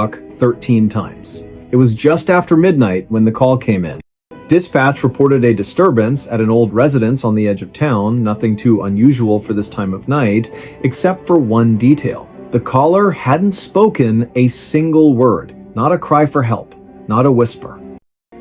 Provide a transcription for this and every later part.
13 times. It was just after midnight when the call came in. Dispatch reported a disturbance at an old residence on the edge of town, nothing too unusual for this time of night, except for one detail. The caller hadn't spoken a single word, not a cry for help, not a whisper.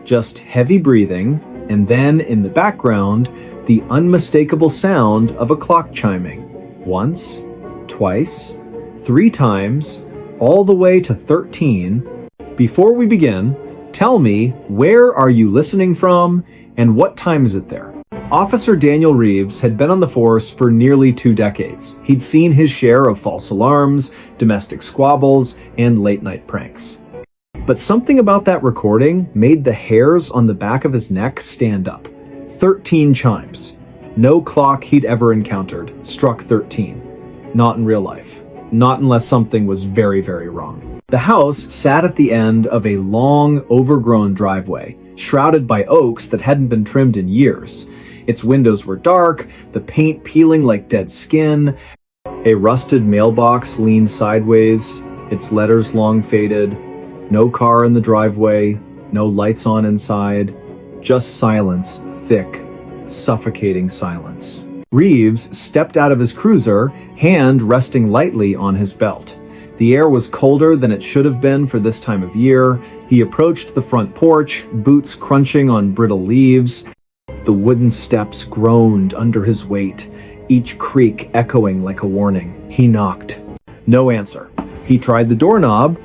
Just heavy breathing, and then in the background, the unmistakable sound of a clock chiming. Once, twice, 3 times, all the way to 13. Before we begin, tell me, where are you listening from, and what time is it there? Officer Daniel Reeves had been on the force for nearly 2 decades. He'd seen his share of false alarms, domestic squabbles, and late-night pranks. But something about that recording made the hairs on the back of his neck stand up. 13 chimes. No clock he'd ever encountered struck 13. Not in real life. Not unless something was very, very wrong. The house sat at the end of a long, overgrown driveway, shrouded by oaks that hadn't been trimmed in years. Its windows were dark, the paint peeling like dead skin. A rusted mailbox leaned sideways, its letters long faded. No car in the driveway, no lights on inside. Just silence, thick, suffocating silence. Reeves stepped out of his cruiser, hand resting lightly on his belt. The air was colder than it should have been for this time of year. He approached the front porch, boots crunching on brittle leaves. The wooden steps groaned under his weight, each creak echoing like a warning. He knocked. No answer. He tried the doorknob.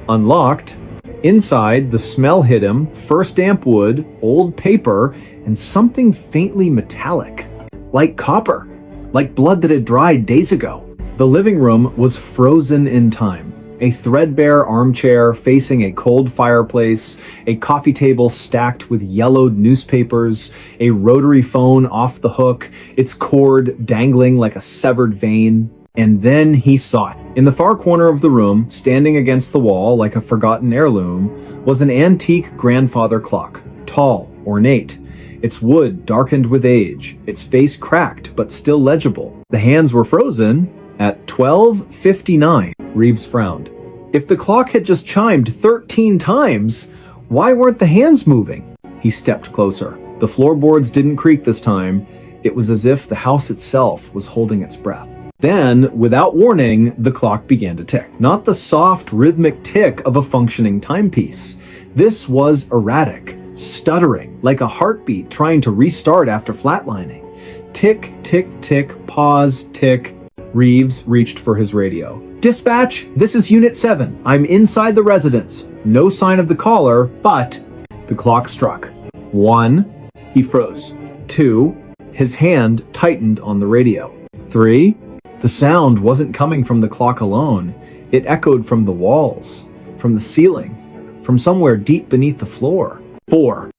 Unlocked. Inside, the smell hit him, first damp wood, old paper, and something faintly metallic. Like copper. Like blood that had dried days ago. The living room was frozen in time. A threadbare armchair facing a cold fireplace, a coffee table stacked with yellowed newspapers, a rotary phone off the hook, its cord dangling like a severed vein. And then he saw it. In the far corner of the room, standing against the wall like a forgotten heirloom, was an antique grandfather clock, tall, ornate. Its wood darkened with age, its face cracked but still legible. The hands were frozen at 12:59. Reeves frowned. If the clock had just chimed 13 times, why weren't the hands moving? He stepped closer. The floorboards didn't creak this time. It was as if the house itself was holding its breath. Then, without warning, the clock began to tick. Not the soft, rhythmic tick of a functioning timepiece. This was erratic, stuttering, like a heartbeat trying to restart after flatlining. Tick, tick, tick, pause, tick. Reeves reached for his radio. Dispatch, this is Unit 7. I'm inside the residence. No sign of the caller, but... The clock struck. 1. He froze. 2. His hand tightened on the radio. 3. The sound wasn't coming from the clock alone. It echoed from the walls, from the ceiling, from somewhere deep beneath the floor. 4.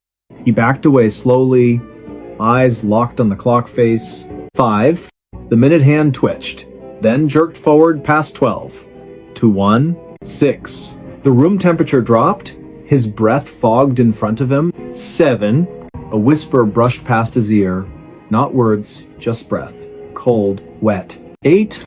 He backed away slowly, eyes locked on the clock face. 5. The minute hand twitched, then jerked forward past 12. To 1. 6. The room temperature dropped, his breath fogged in front of him. 7. A whisper brushed past his ear. Not words, just breath. Cold, wet. 8.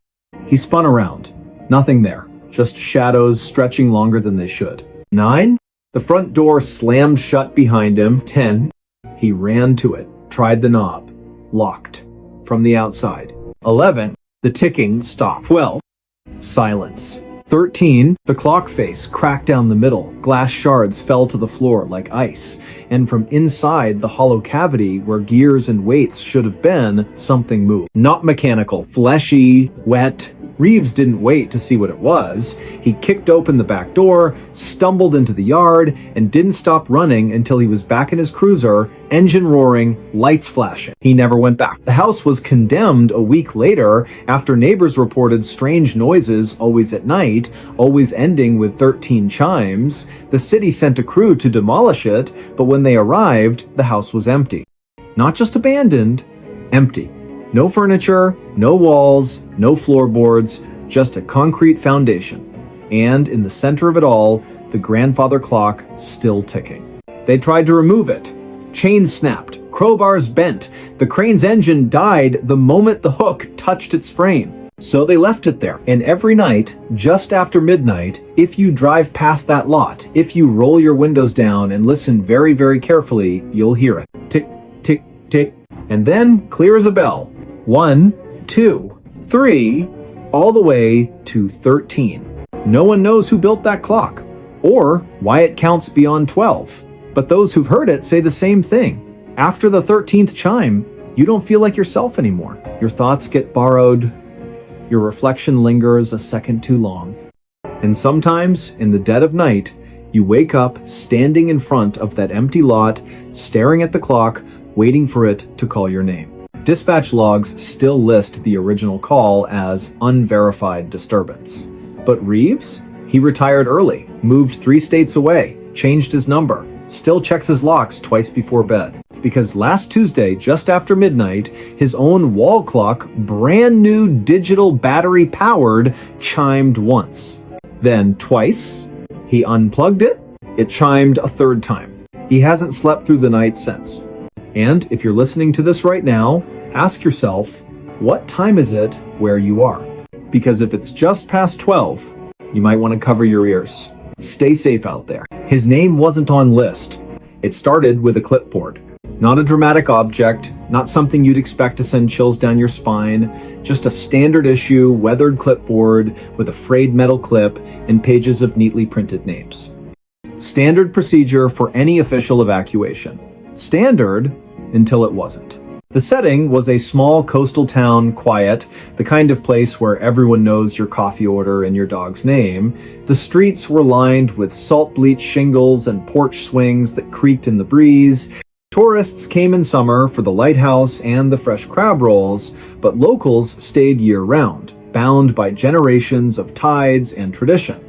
He spun around. Nothing there. Just shadows stretching longer than they should. 9. The front door slammed shut behind him. 10. He ran to it, tried the knob. Locked. From the outside. 11. The ticking stopped. 12. Silence. 13. The clock face cracked down the middle. Glass shards fell to the floor like ice. And from inside the hollow cavity where gears and weights should have been, something moved. Not mechanical. Fleshy. Wet. Reeves didn't wait to see what it was. He kicked open the back door, stumbled into the yard, and didn't stop running until he was back in his cruiser, engine roaring, lights flashing. He never went back. The house was condemned a week later after neighbors reported strange noises always at night, always ending with 13 chimes. The city sent a crew to demolish it, but when they arrived, the house was empty. Not just abandoned, empty. No furniture, no walls, no floorboards, just a concrete foundation. And in the center of it all, the grandfather clock still ticking. They tried to remove it. Chains snapped, crowbars bent. The crane's engine died the moment the hook touched its frame. So they left it there. And every night, just after midnight, if you drive past that lot, if you roll your windows down and listen very, very carefully, you'll hear it. Tick, tick, tick. And then, clear as a bell. 1, 2, 3, all the way to 13. No one knows who built that clock, or why it counts beyond 12. But those who've heard it say the same thing. After the 13th chime, you don't feel like yourself anymore. Your thoughts get borrowed. Your reflection lingers a second too long. And sometimes, in the dead of night, you wake up standing in front of that empty lot, staring at the clock, waiting for it to call your name. Dispatch logs still list the original call as unverified disturbance. But Reeves? He retired early, moved 3 states away, changed his number, still checks his locks twice before bed. Because last Tuesday, just after midnight, his own wall clock, brand new digital battery powered, chimed once. Then twice. He unplugged it. It chimed a 3rd time. He hasn't slept through the night since. And if you're listening to this right now, ask yourself, what time is it where you are? Because if it's just past 12, you might want to cover your ears. Stay safe out there. His name wasn't on list. It started with a clipboard. Not a dramatic object, not something you'd expect to send chills down your spine, just a standard issue, weathered clipboard with a frayed metal clip and pages of neatly printed names. Standard procedure for any official evacuation. Standard until it wasn't. The setting was a small coastal town, quiet, the kind of place where everyone knows your coffee order and your dog's name. The streets were lined with salt-bleached shingles and porch swings that creaked in the breeze. Tourists came in summer for the lighthouse and the fresh crab rolls, but locals stayed year-round, bound by generations of tides and tradition.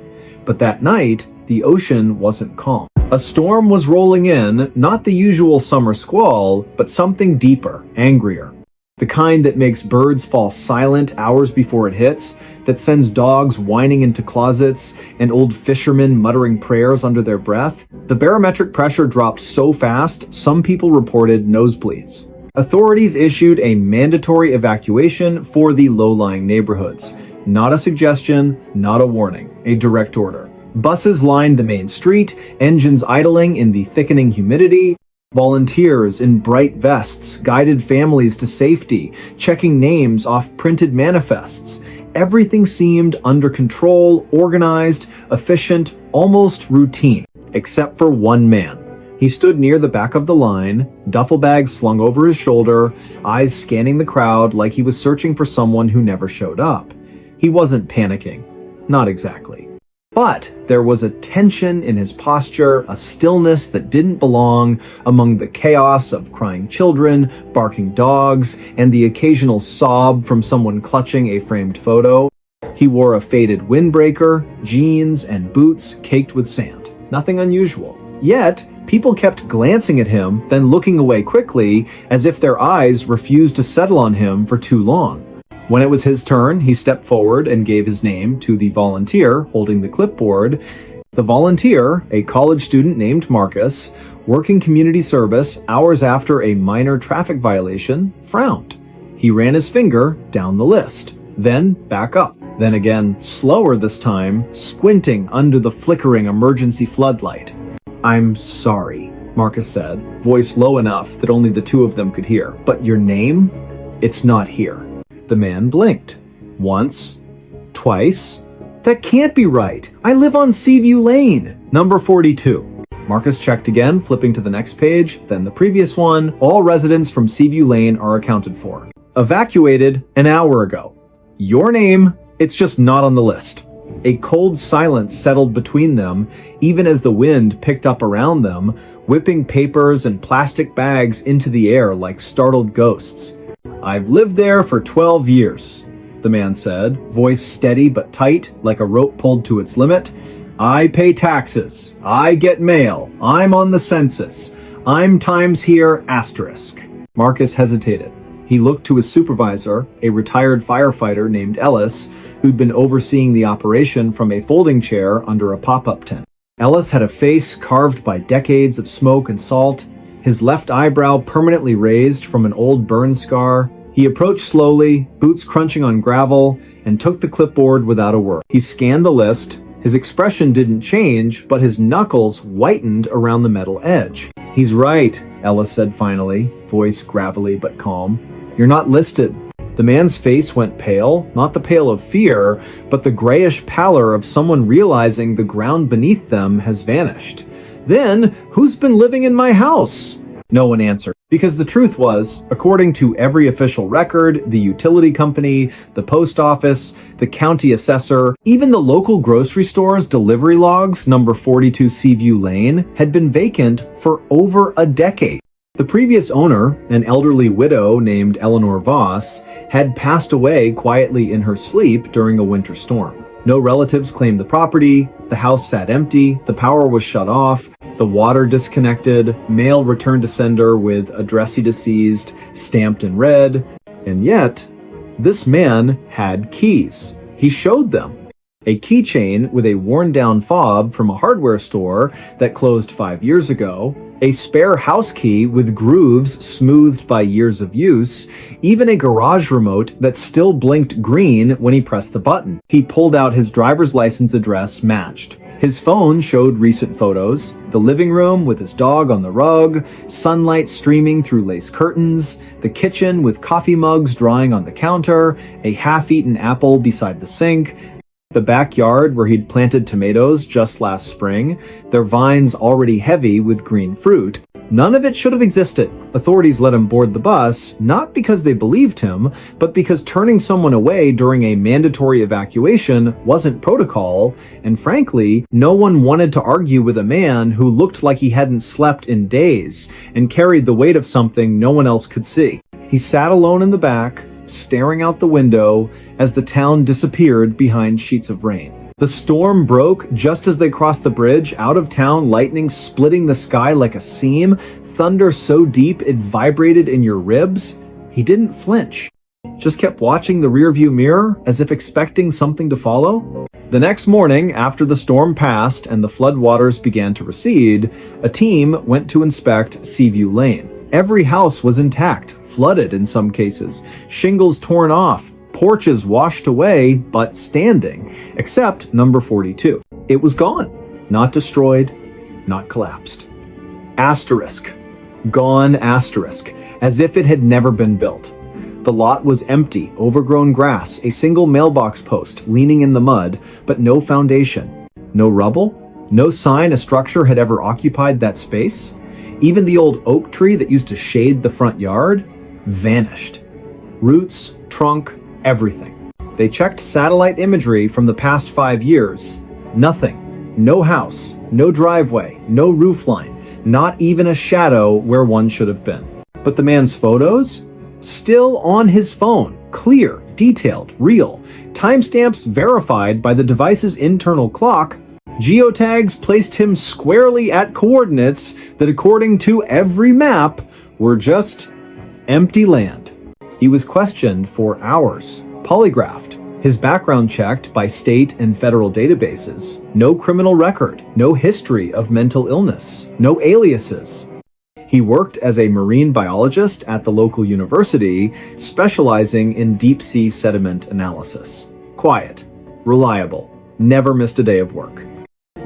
But that night, the ocean wasn't calm. A storm was rolling in, not the usual summer squall, but something deeper, angrier. The kind that makes birds fall silent hours before it hits, that sends dogs whining into closets, and old fishermen muttering prayers under their breath. The barometric pressure dropped so fast, some people reported nosebleeds. Authorities issued a mandatory evacuation for the low-lying neighborhoods. Not a suggestion, not a warning, a direct order. Buses lined the main street, engines idling in the thickening humidity. Volunteers in bright vests guided families to safety, checking names off printed manifests. Everything seemed under control, organized, efficient, almost routine, except for one man. He stood near the back of the line, duffel bag slung over his shoulder, eyes scanning the crowd like he was searching for someone who never showed up. He wasn't panicking. Not exactly. But there was a tension in his posture, a stillness that didn't belong among the chaos of crying children, barking dogs, and the occasional sob from someone clutching a framed photo. He wore a faded windbreaker, jeans, and boots caked with sand. Nothing unusual. Yet, people kept glancing at him, then looking away quickly, as if their eyes refused to settle on him for too long. When it was his turn, he stepped forward and gave his name to the volunteer holding the clipboard. The volunteer, a college student named Marcus, working community service hours after a minor traffic violation, frowned. He ran his finger down the list, then back up, then again, slower this time, squinting under the flickering emergency floodlight. "I'm sorry," Marcus said, voice low enough that only the two of them could hear. "But your name? It's not here." The man blinked. Once. Twice. "That can't be right. I live on Seaview Lane, number 42. Marcus checked again, flipping to the next page, then the previous one. All residents from Seaview Lane are accounted for. Evacuated an hour ago. Your name, it's just not on the list. A cold silence settled between them, even as the wind picked up around them, whipping papers and plastic bags into the air like startled ghosts. "I've lived there for 12 years, the man said, voice steady but tight, like a rope pulled to its limit. "I pay taxes. I get mail. I'm on the census. I'm times here asterisk." Marcus hesitated. He looked to his supervisor, a retired firefighter named Ellis, who'd been overseeing the operation from a folding chair under a pop-up tent. Ellis had a face carved by decades of smoke and salt, his left eyebrow permanently raised from an old burn scar. He approached slowly, boots crunching on gravel, and took the clipboard without a word. He scanned the list. His expression didn't change, but his knuckles whitened around the metal edge. "He's right," Ellis said finally, voice gravelly but calm. "You're not listed." The man's face went pale, not the pale of fear, but the grayish pallor of someone realizing the ground beneath them has vanished. "Then, who's been living in my house?" No one answered. Because the truth was, according to every official record, the utility company, the post office, the county assessor, even the local grocery store's delivery logs, number 42 Seaview Lane, had been vacant for over a decade. The previous owner, an elderly widow named Eleanor Voss, had passed away quietly in her sleep during a winter storm. No relatives claimed the property, the house sat empty, the power was shut off, the water disconnected, mail returned to sender with addressee deceased stamped in red, and yet, this man had keys. He showed them. A keychain with a worn-down fob from a hardware store that closed 5 years ago, a spare house key with grooves smoothed by years of use, even a garage remote that still blinked green when he pressed the button. He pulled out his driver's license address matched. His phone showed recent photos, the living room with his dog on the rug, sunlight streaming through lace curtains, the kitchen with coffee mugs drying on the counter, a half-eaten apple beside the sink, the backyard where he'd planted tomatoes just last spring, their vines already heavy with green fruit. None of it should have existed. Authorities let him board the bus, not because they believed him, but because turning someone away during a mandatory evacuation wasn't protocol, and frankly, no one wanted to argue with a man who looked like he hadn't slept in days and carried the weight of something no one else could see. He sat alone in the back, staring out the window as the town disappeared behind sheets of rain. The storm broke just as they crossed the bridge, out of town, lightning splitting the sky like a seam, thunder so deep it vibrated in your ribs. He didn't flinch, just kept watching the rearview mirror as if expecting something to follow. The next morning, after the storm passed and the floodwaters began to recede, a team went to inspect Seaview Lane. Every house was intact, flooded in some cases, shingles torn off, porches washed away, but standing, except number 42. It was gone. Not destroyed, not collapsed. Asterisk. Gone asterisk, as if it had never been built. The lot was empty, overgrown grass, a single mailbox post leaning in the mud, but no foundation. No rubble? No sign a structure had ever occupied that space? Even the old oak tree that used to shade the front yard? Vanished. Roots, trunk, everything. They checked satellite imagery from the past 5 years. Nothing. No house, no driveway, no roofline, not even a shadow where one should have been. But the man's photos? Still on his phone. Clear, detailed, real. Timestamps verified by the device's internal clock. Geotags placed him squarely at coordinates that, according to every map, were just empty land. He was questioned for hours, polygraphed, his background checked by state and federal databases. No criminal record, no history of mental illness, no aliases. He worked as a marine biologist at the local university, specializing in deep-sea sediment analysis. Quiet, reliable, never missed a day of work.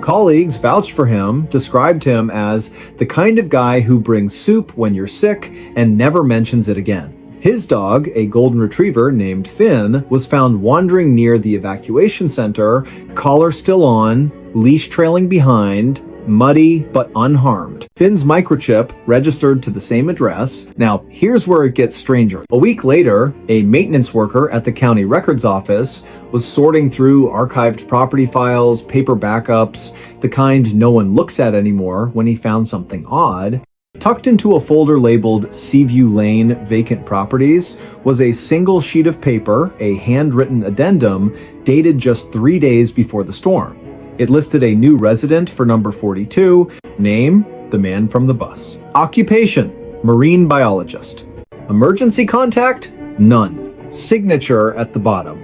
Colleagues vouched for him, described him as the kind of guy who brings soup when you're sick and never mentions it again. His dog, a golden retriever named Finn, was found wandering near the evacuation center, collar still on, leash trailing behind, muddy but unharmed. Finn's microchip registered to the same address. Now, here's where it gets stranger. A week later, a maintenance worker at the county records office was sorting through archived property files, paper backups, the kind no one looks at anymore, when he found something odd. Tucked into a folder labeled Seaview Lane Vacant Properties was a single sheet of paper, a handwritten addendum, dated just 3 days before the storm. It listed a new resident for number 42, name, the man from the bus. Occupation, marine biologist. Emergency contact, none. Signature at the bottom,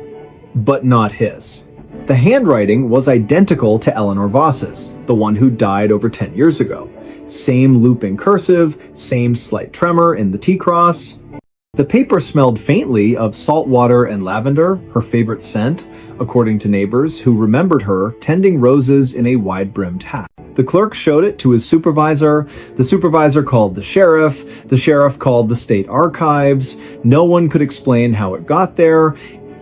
but not his. The handwriting was identical to Eleanor Voss's, the one who died over 10 years ago. Same looping cursive, same slight tremor in the T-cross. The paper smelled faintly of salt water and lavender, her favorite scent, according to neighbors who remembered her tending roses in a wide-brimmed hat. The clerk showed it to his supervisor. The supervisor called the sheriff. The sheriff called the state archives. No one could explain how it got there.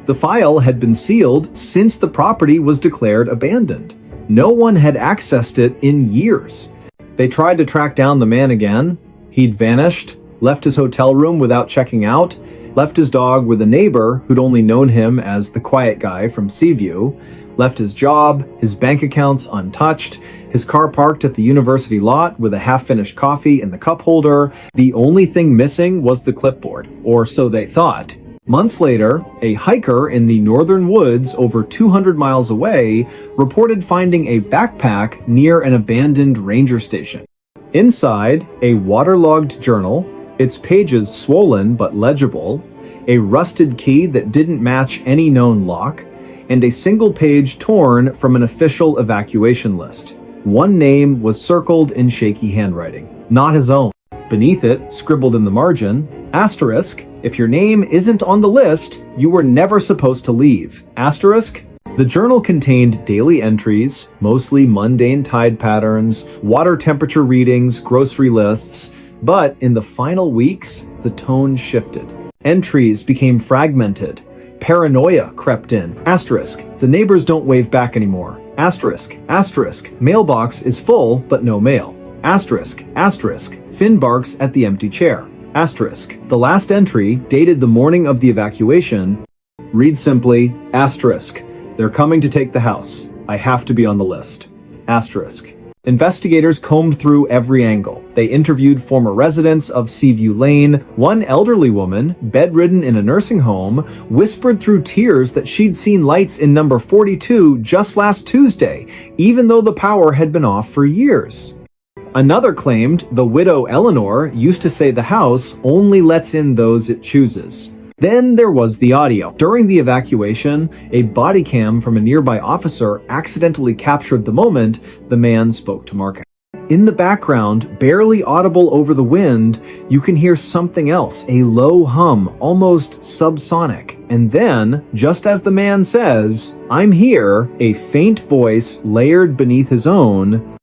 The file had been sealed since the property was declared abandoned. No one had accessed it in years. They tried to track down the man again. He'd vanished, left his hotel room without checking out, left his dog with a neighbor who'd only known him as the quiet guy from Seaview, left his job, his bank accounts untouched, his car parked at the university lot with a half-finished coffee in the cup holder. The only thing missing was the clipboard, or so they thought. Months later, a hiker in the northern woods over 200 miles away reported finding a backpack near an abandoned ranger station. Inside, a waterlogged journal, its pages swollen but legible, a rusted key that didn't match any known lock, and a single page torn from an official evacuation list. One name was circled in shaky handwriting, not his own. Beneath it, scribbled in the margin, asterisk, if your name isn't on the list, you were never supposed to leave. Asterisk. The journal contained daily entries, mostly mundane tide patterns, water temperature readings, grocery lists, but in the final weeks, the tone shifted. Entries became fragmented. Paranoia crept in. Asterisk. The neighbors don't wave back anymore. Asterisk. Asterisk. Mailbox is full, but no mail. Asterisk. Asterisk. Finn barks at the empty chair. Asterisk. The last entry, dated the morning of the evacuation, reads simply, asterisk. They're coming to take the house. I have to be on the list. Asterisk. Investigators combed through every angle. They interviewed former residents of Seaview Lane. One elderly woman, bedridden in a nursing home, whispered through tears that she'd seen lights in number 42 just last Tuesday, even though the power had been off for years. Another claimed the widow Eleanor used to say the house only lets in those it chooses. Then there was the audio. During the evacuation, a body cam from a nearby officer accidentally captured the moment the man spoke to Mark. In the background, barely audible over the wind, you can hear something else, a low hum, almost subsonic. And then, just as the man says, I'm here, a faint voice layered beneath his own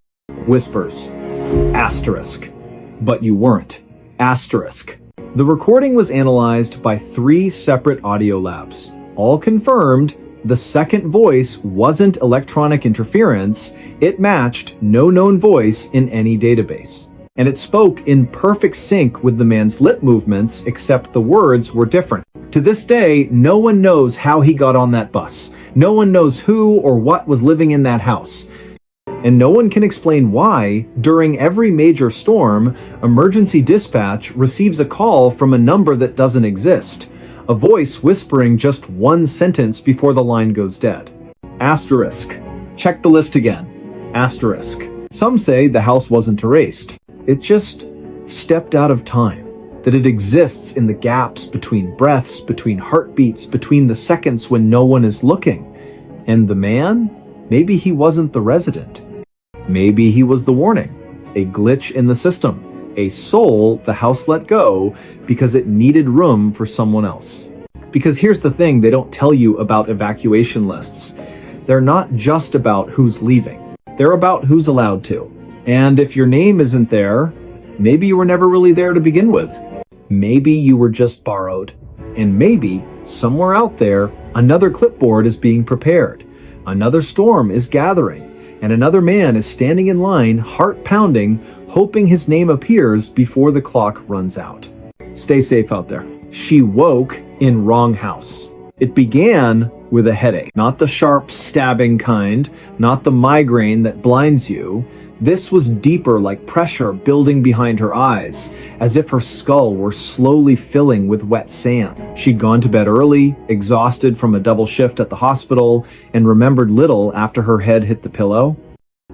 whispers, asterisk. But you weren't. Asterisk. The recording was analyzed by 3 separate audio labs. All confirmed, the second voice wasn't electronic interference, it matched no known voice in any database. And it spoke in perfect sync with the man's lip movements, except the words were different. To this day, no one knows how he got on that bus. No one knows who or what was living in that house. And no one can explain why, during every major storm, emergency dispatch receives a call from a number that doesn't exist. A voice whispering just one sentence before the line goes dead. Asterisk. Check the list again. Asterisk. Some say the house wasn't erased. It just stepped out of time. That it exists in the gaps between breaths, between heartbeats, between the seconds when no one is looking. And the man? Maybe he wasn't the resident. Maybe he was the warning, a glitch in the system, a soul the house let go because it needed room for someone else. Because here's the thing they don't tell you about evacuation lists. They're not just about who's leaving. They're about who's allowed to. And if your name isn't there, maybe you were never really there to begin with. Maybe you were just borrowed. And maybe, somewhere out there, another clipboard is being prepared. Another storm is gathering. And another man is standing in line, heart pounding, hoping his name appears before the clock runs out. Stay safe out there. She woke in wrong house. It began with a headache. Not the sharp, stabbing kind, not the migraine that blinds you. This was deeper, like pressure building behind her eyes, as if her skull were slowly filling with wet sand. She'd gone to bed early, exhausted from a double shift at the hospital, and remembered little after her head hit the pillow.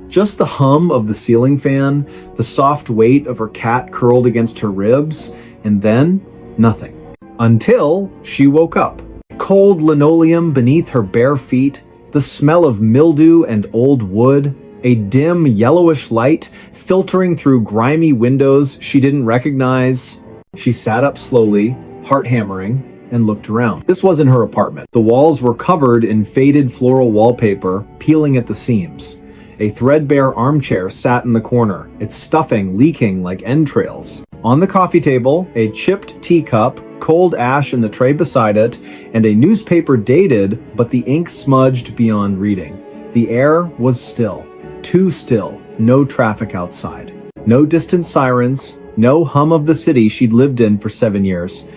Just the hum of the ceiling fan, the soft weight of her cat curled against her ribs, and then nothing. Until she woke up. Cold linoleum beneath her bare feet, the smell of mildew and old wood, a dim yellowish light filtering through grimy windows she didn't recognize. She sat up slowly, heart hammering, and looked around. This wasn't her apartment. The walls were covered in faded floral wallpaper, peeling at the seams. A threadbare armchair sat in the corner, its stuffing leaking like entrails. On the coffee table, a chipped teacup, cold ash in the tray beside it, and a newspaper dated, but the ink smudged beyond reading. The air was still. Too still. No traffic outside. No distant sirens. No hum of the city she'd lived in for 7 years.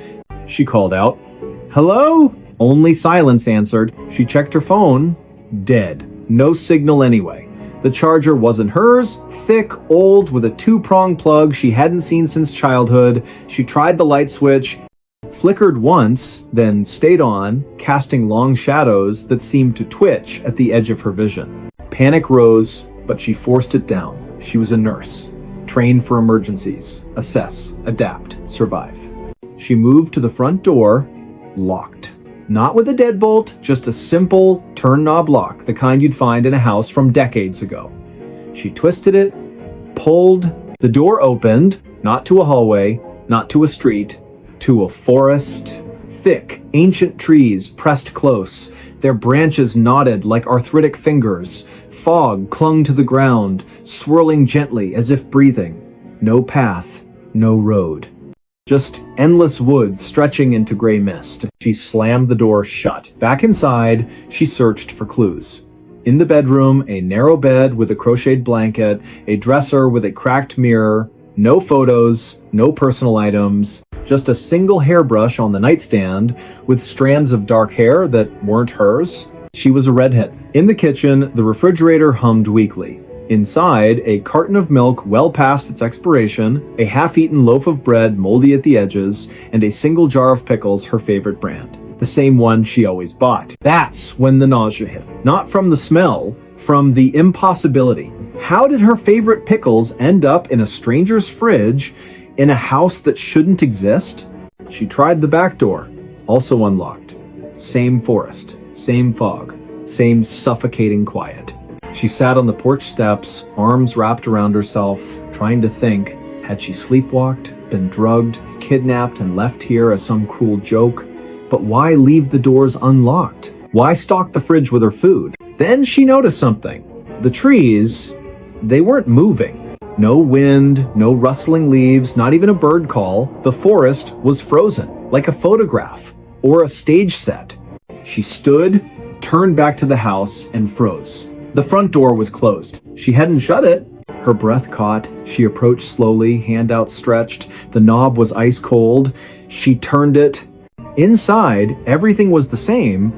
She called out, "Hello?" Only silence answered. She checked her phone. Dead. No signal anyway. The charger wasn't hers, thick, old, with a 2-prong plug she hadn't seen since childhood. She tried the light switch, flickered once, then stayed on, casting long shadows that seemed to twitch at the edge of her vision. Panic rose, but she forced it down. She was a nurse, trained for emergencies, assess, adapt, survive. She moved to the front door, locked. Not with a deadbolt, just a simple turn knob lock, the kind you'd find in a house from decades ago. She twisted it, pulled. The door opened, not to a hallway, not to a street, to a forest. Thick, ancient trees pressed close, their branches knotted like arthritic fingers. Fog clung to the ground, swirling gently as if breathing. No path, no road. Just endless woods stretching into gray mist. She slammed the door shut. Back inside, she searched for clues. In the bedroom, a narrow bed with a crocheted blanket, a dresser with a cracked mirror, no photos, no personal items, just a single hairbrush on the nightstand with strands of dark hair that weren't hers. She was a redhead. In the kitchen, the refrigerator hummed weakly. Inside, a carton of milk well past its expiration, a half-eaten loaf of bread moldy at the edges, and a single jar of pickles, her favorite brand. The same one she always bought. That's when the nausea hit. Not from the smell, from the impossibility. How did her favorite pickles end up in a stranger's fridge in a house that shouldn't exist? She tried the back door, also unlocked. Same forest, same fog, same suffocating quiet. She sat on the porch steps, arms wrapped around herself, trying to think. Had she sleepwalked, been drugged, kidnapped, and left here as some cruel joke? But why leave the doors unlocked? Why stock the fridge with her food? Then she noticed something. The trees, they weren't moving. No wind, no rustling leaves, not even a bird call. The forest was frozen, like a photograph or a stage set. She stood, turned back to the house, and froze. The front door was closed. She hadn't shut it. Her breath caught. She approached slowly, hand outstretched. The knob was ice cold. She turned it. Inside, everything was the same,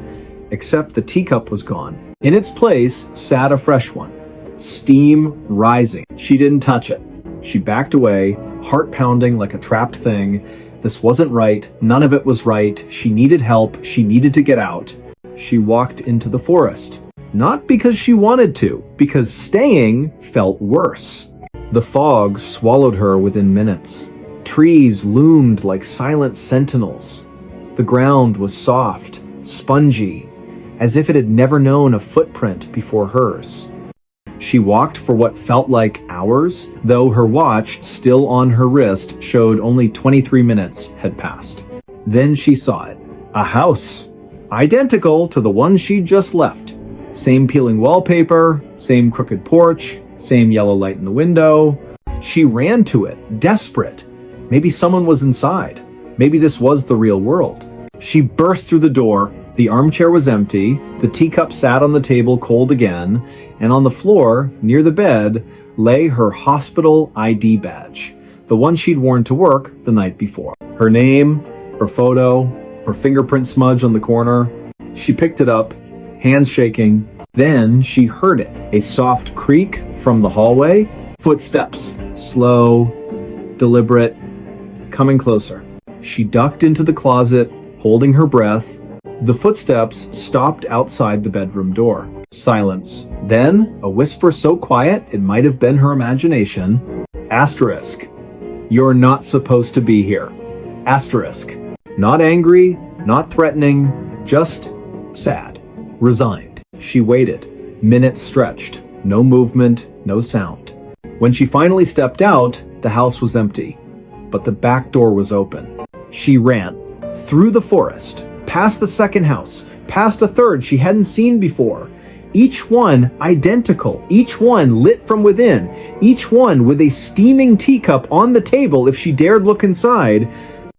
except the teacup was gone. In its place sat a fresh one, steam rising. She didn't touch it. She backed away, heart pounding like a trapped thing. This wasn't right. None of it was right. She needed help. She needed to get out. She walked into the forest. Not because she wanted to, because staying felt worse. The fog swallowed her within minutes. Trees loomed like silent sentinels. The ground was soft, spongy, as if it had never known a footprint before hers. She walked for what felt like hours, though her watch, still on her wrist, showed only 23 minutes had passed. Then she saw it. A house. Identical to the one she'd just left. Same peeling wallpaper, same crooked porch, same yellow light in the window. She ran to it, desperate. Maybe someone was inside. Maybe this was the real world. She burst through the door. The armchair was empty. The teacup sat on the table cold again. And on the floor, near the bed, lay her hospital ID badge. The one she'd worn to work the night before. Her name, her photo, her fingerprint smudge on the corner. She picked it up, hands shaking. Then she heard it. A soft creak from the hallway. Footsteps. Slow, deliberate, coming closer. She ducked into the closet, holding her breath. The footsteps stopped outside the bedroom door. Silence. Then, a whisper so quiet it might have been her imagination. Asterisk. You're not supposed to be here. Asterisk. Not angry, not threatening, just sad. Resigned. She waited. Minutes stretched. No movement, no sound. When she finally stepped out, the house was empty. But the back door was open. She ran. through the forest, past the second house, past a third she hadn't seen before. Each one identical, each one lit from within, each one with a steaming teacup on the table if she dared look inside.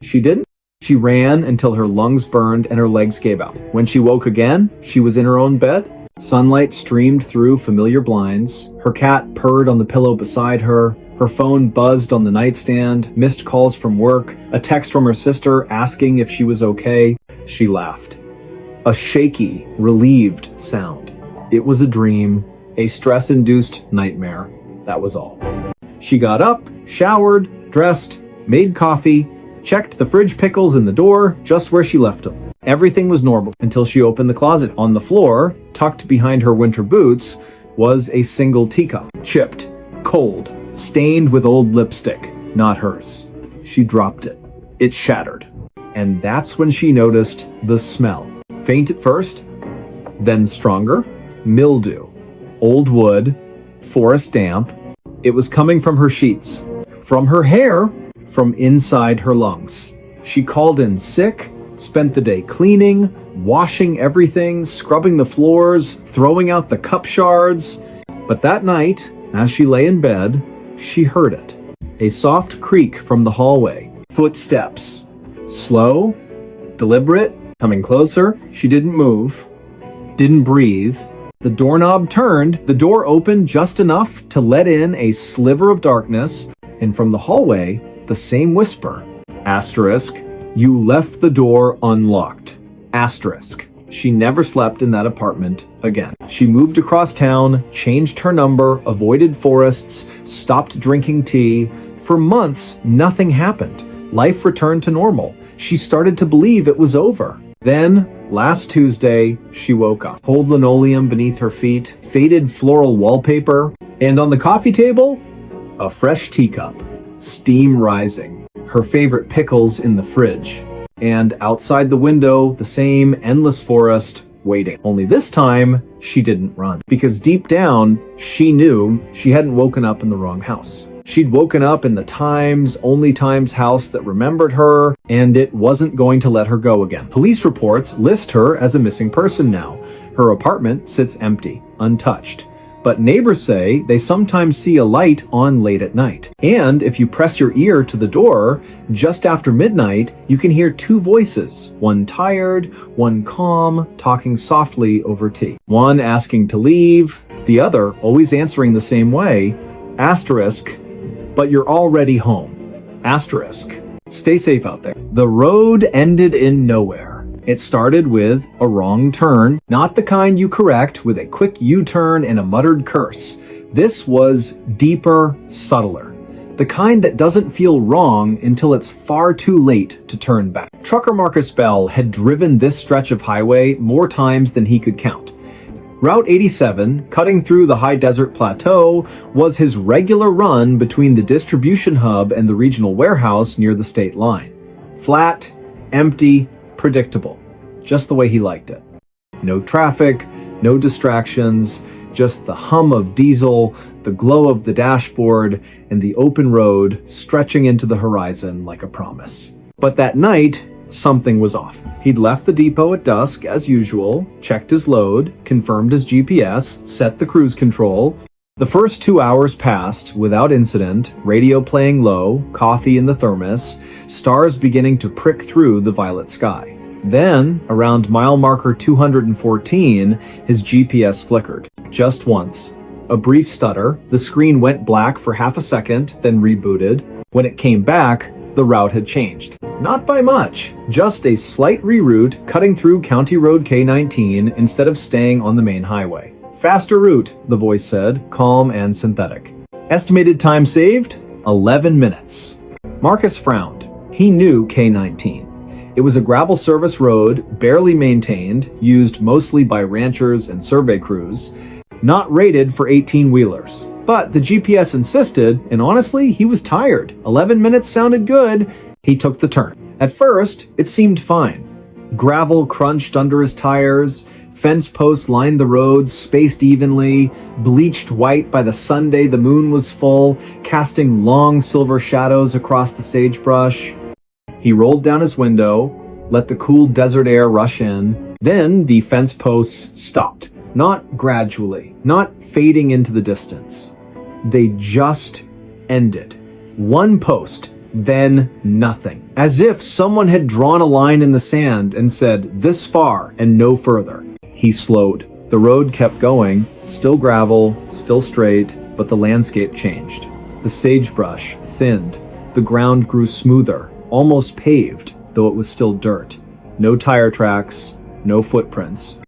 She didn't. She ran until her lungs burned and her legs gave out. When she woke again, she was in her own bed. Sunlight streamed through familiar blinds. Her cat purred on the pillow beside her. Her phone buzzed on the nightstand, missed calls from work, a text from her sister asking if she was okay. She laughed. A shaky, relieved sound. It was a dream, a stress-induced nightmare. That was all. She got up, showered, dressed, made coffee, checked the fridge pickles in the door, just where she left them. Everything was normal until she opened the closet. On the floor, tucked behind her winter boots, was a single teacup. Chipped, cold, stained with old lipstick. Not hers. She dropped it. It shattered. And that's when she noticed the smell. Faint at first, then stronger. Mildew. Old wood. Forest damp. It was coming from her sheets. From her hair. From inside her lungs. She called in sick, spent the day cleaning, washing everything, scrubbing the floors, throwing out the cup shards. But that night, as she lay in bed, she heard it. A soft creak from the hallway. Footsteps. Slow, deliberate, coming closer. She didn't move, didn't breathe. The doorknob turned, the door opened just enough to let in a sliver of darkness, and from the hallway, the same whisper. Asterisk, you left the door unlocked. Asterisk. She never slept in that apartment again. She moved across town, changed her number, avoided forests, stopped drinking tea. For months, nothing happened. Life returned to normal. She started to believe it was over. Then, last Tuesday, she woke up. Cold linoleum beneath her feet, faded floral wallpaper, and on the coffee table, a fresh teacup. Steam rising. Her favorite pickles in the fridge. And outside the window, the same endless forest, waiting. Only this time, she didn't run. Because deep down, she knew she hadn't woken up in the wrong house. She'd woken up in the only Times house that remembered her, and it wasn't going to let her go again. Police reports list her as a missing person now. Her apartment sits empty, untouched. But neighbors say they sometimes see a light on late at night. And if you press your ear to the door, just after midnight, you can hear two voices, one tired, one calm, talking softly over tea. One asking to leave, the other always answering the same way, asterisk, but you're already home. Asterisk. Stay safe out there. The road ended in nowhere. It started with a wrong turn, not the kind you correct with a quick U-turn and a muttered curse. This was deeper, subtler. The kind that doesn't feel wrong until it's far too late to turn back. Trucker Marcus Bell had driven this stretch of highway more times than he could count. Route 87, cutting through the high desert plateau, was his regular run between the distribution hub and the regional warehouse near the state line. Flat, empty, predictable. Just the way he liked it. No traffic, no distractions, just the hum of diesel, the glow of the dashboard, and the open road stretching into the horizon like a promise. But that night, something was off. He'd left the depot at dusk, as usual, checked his load, confirmed his GPS, set the cruise control. The first 2 hours passed without incident, radio playing low, coffee in the thermos, stars beginning to prick through the violet sky. Then, around mile marker 214, his GPS flickered. Just once. A brief stutter, the screen went black for half a second, then rebooted. When it came back, the route had changed. Not by much, just a slight reroute cutting through County Road K19 instead of staying on the main highway. Faster route, the voice said, calm and synthetic. Estimated time saved? 11 minutes. Marcus frowned. He knew K19. It was a gravel service road, barely maintained, used mostly by ranchers and survey crews, not rated for 18-wheelers. But the GPS insisted, and honestly, he was tired. 11 minutes sounded good. He took the turn. At first, it seemed fine. Gravel crunched under his tires, fence posts lined the road, spaced evenly, bleached white by the Sunday the moon was full, casting long silver shadows across the sagebrush. He rolled down his window, let the cool desert air rush in. Then the fence posts stopped. Not gradually, not fading into the distance. They just ended. One post, then nothing. As if someone had drawn a line in the sand and said, this far and no further. He slowed. The road kept going, still gravel, still straight, but the landscape changed. The sagebrush thinned. The ground grew smoother, almost paved, though it was still dirt. No tire tracks, no footprints.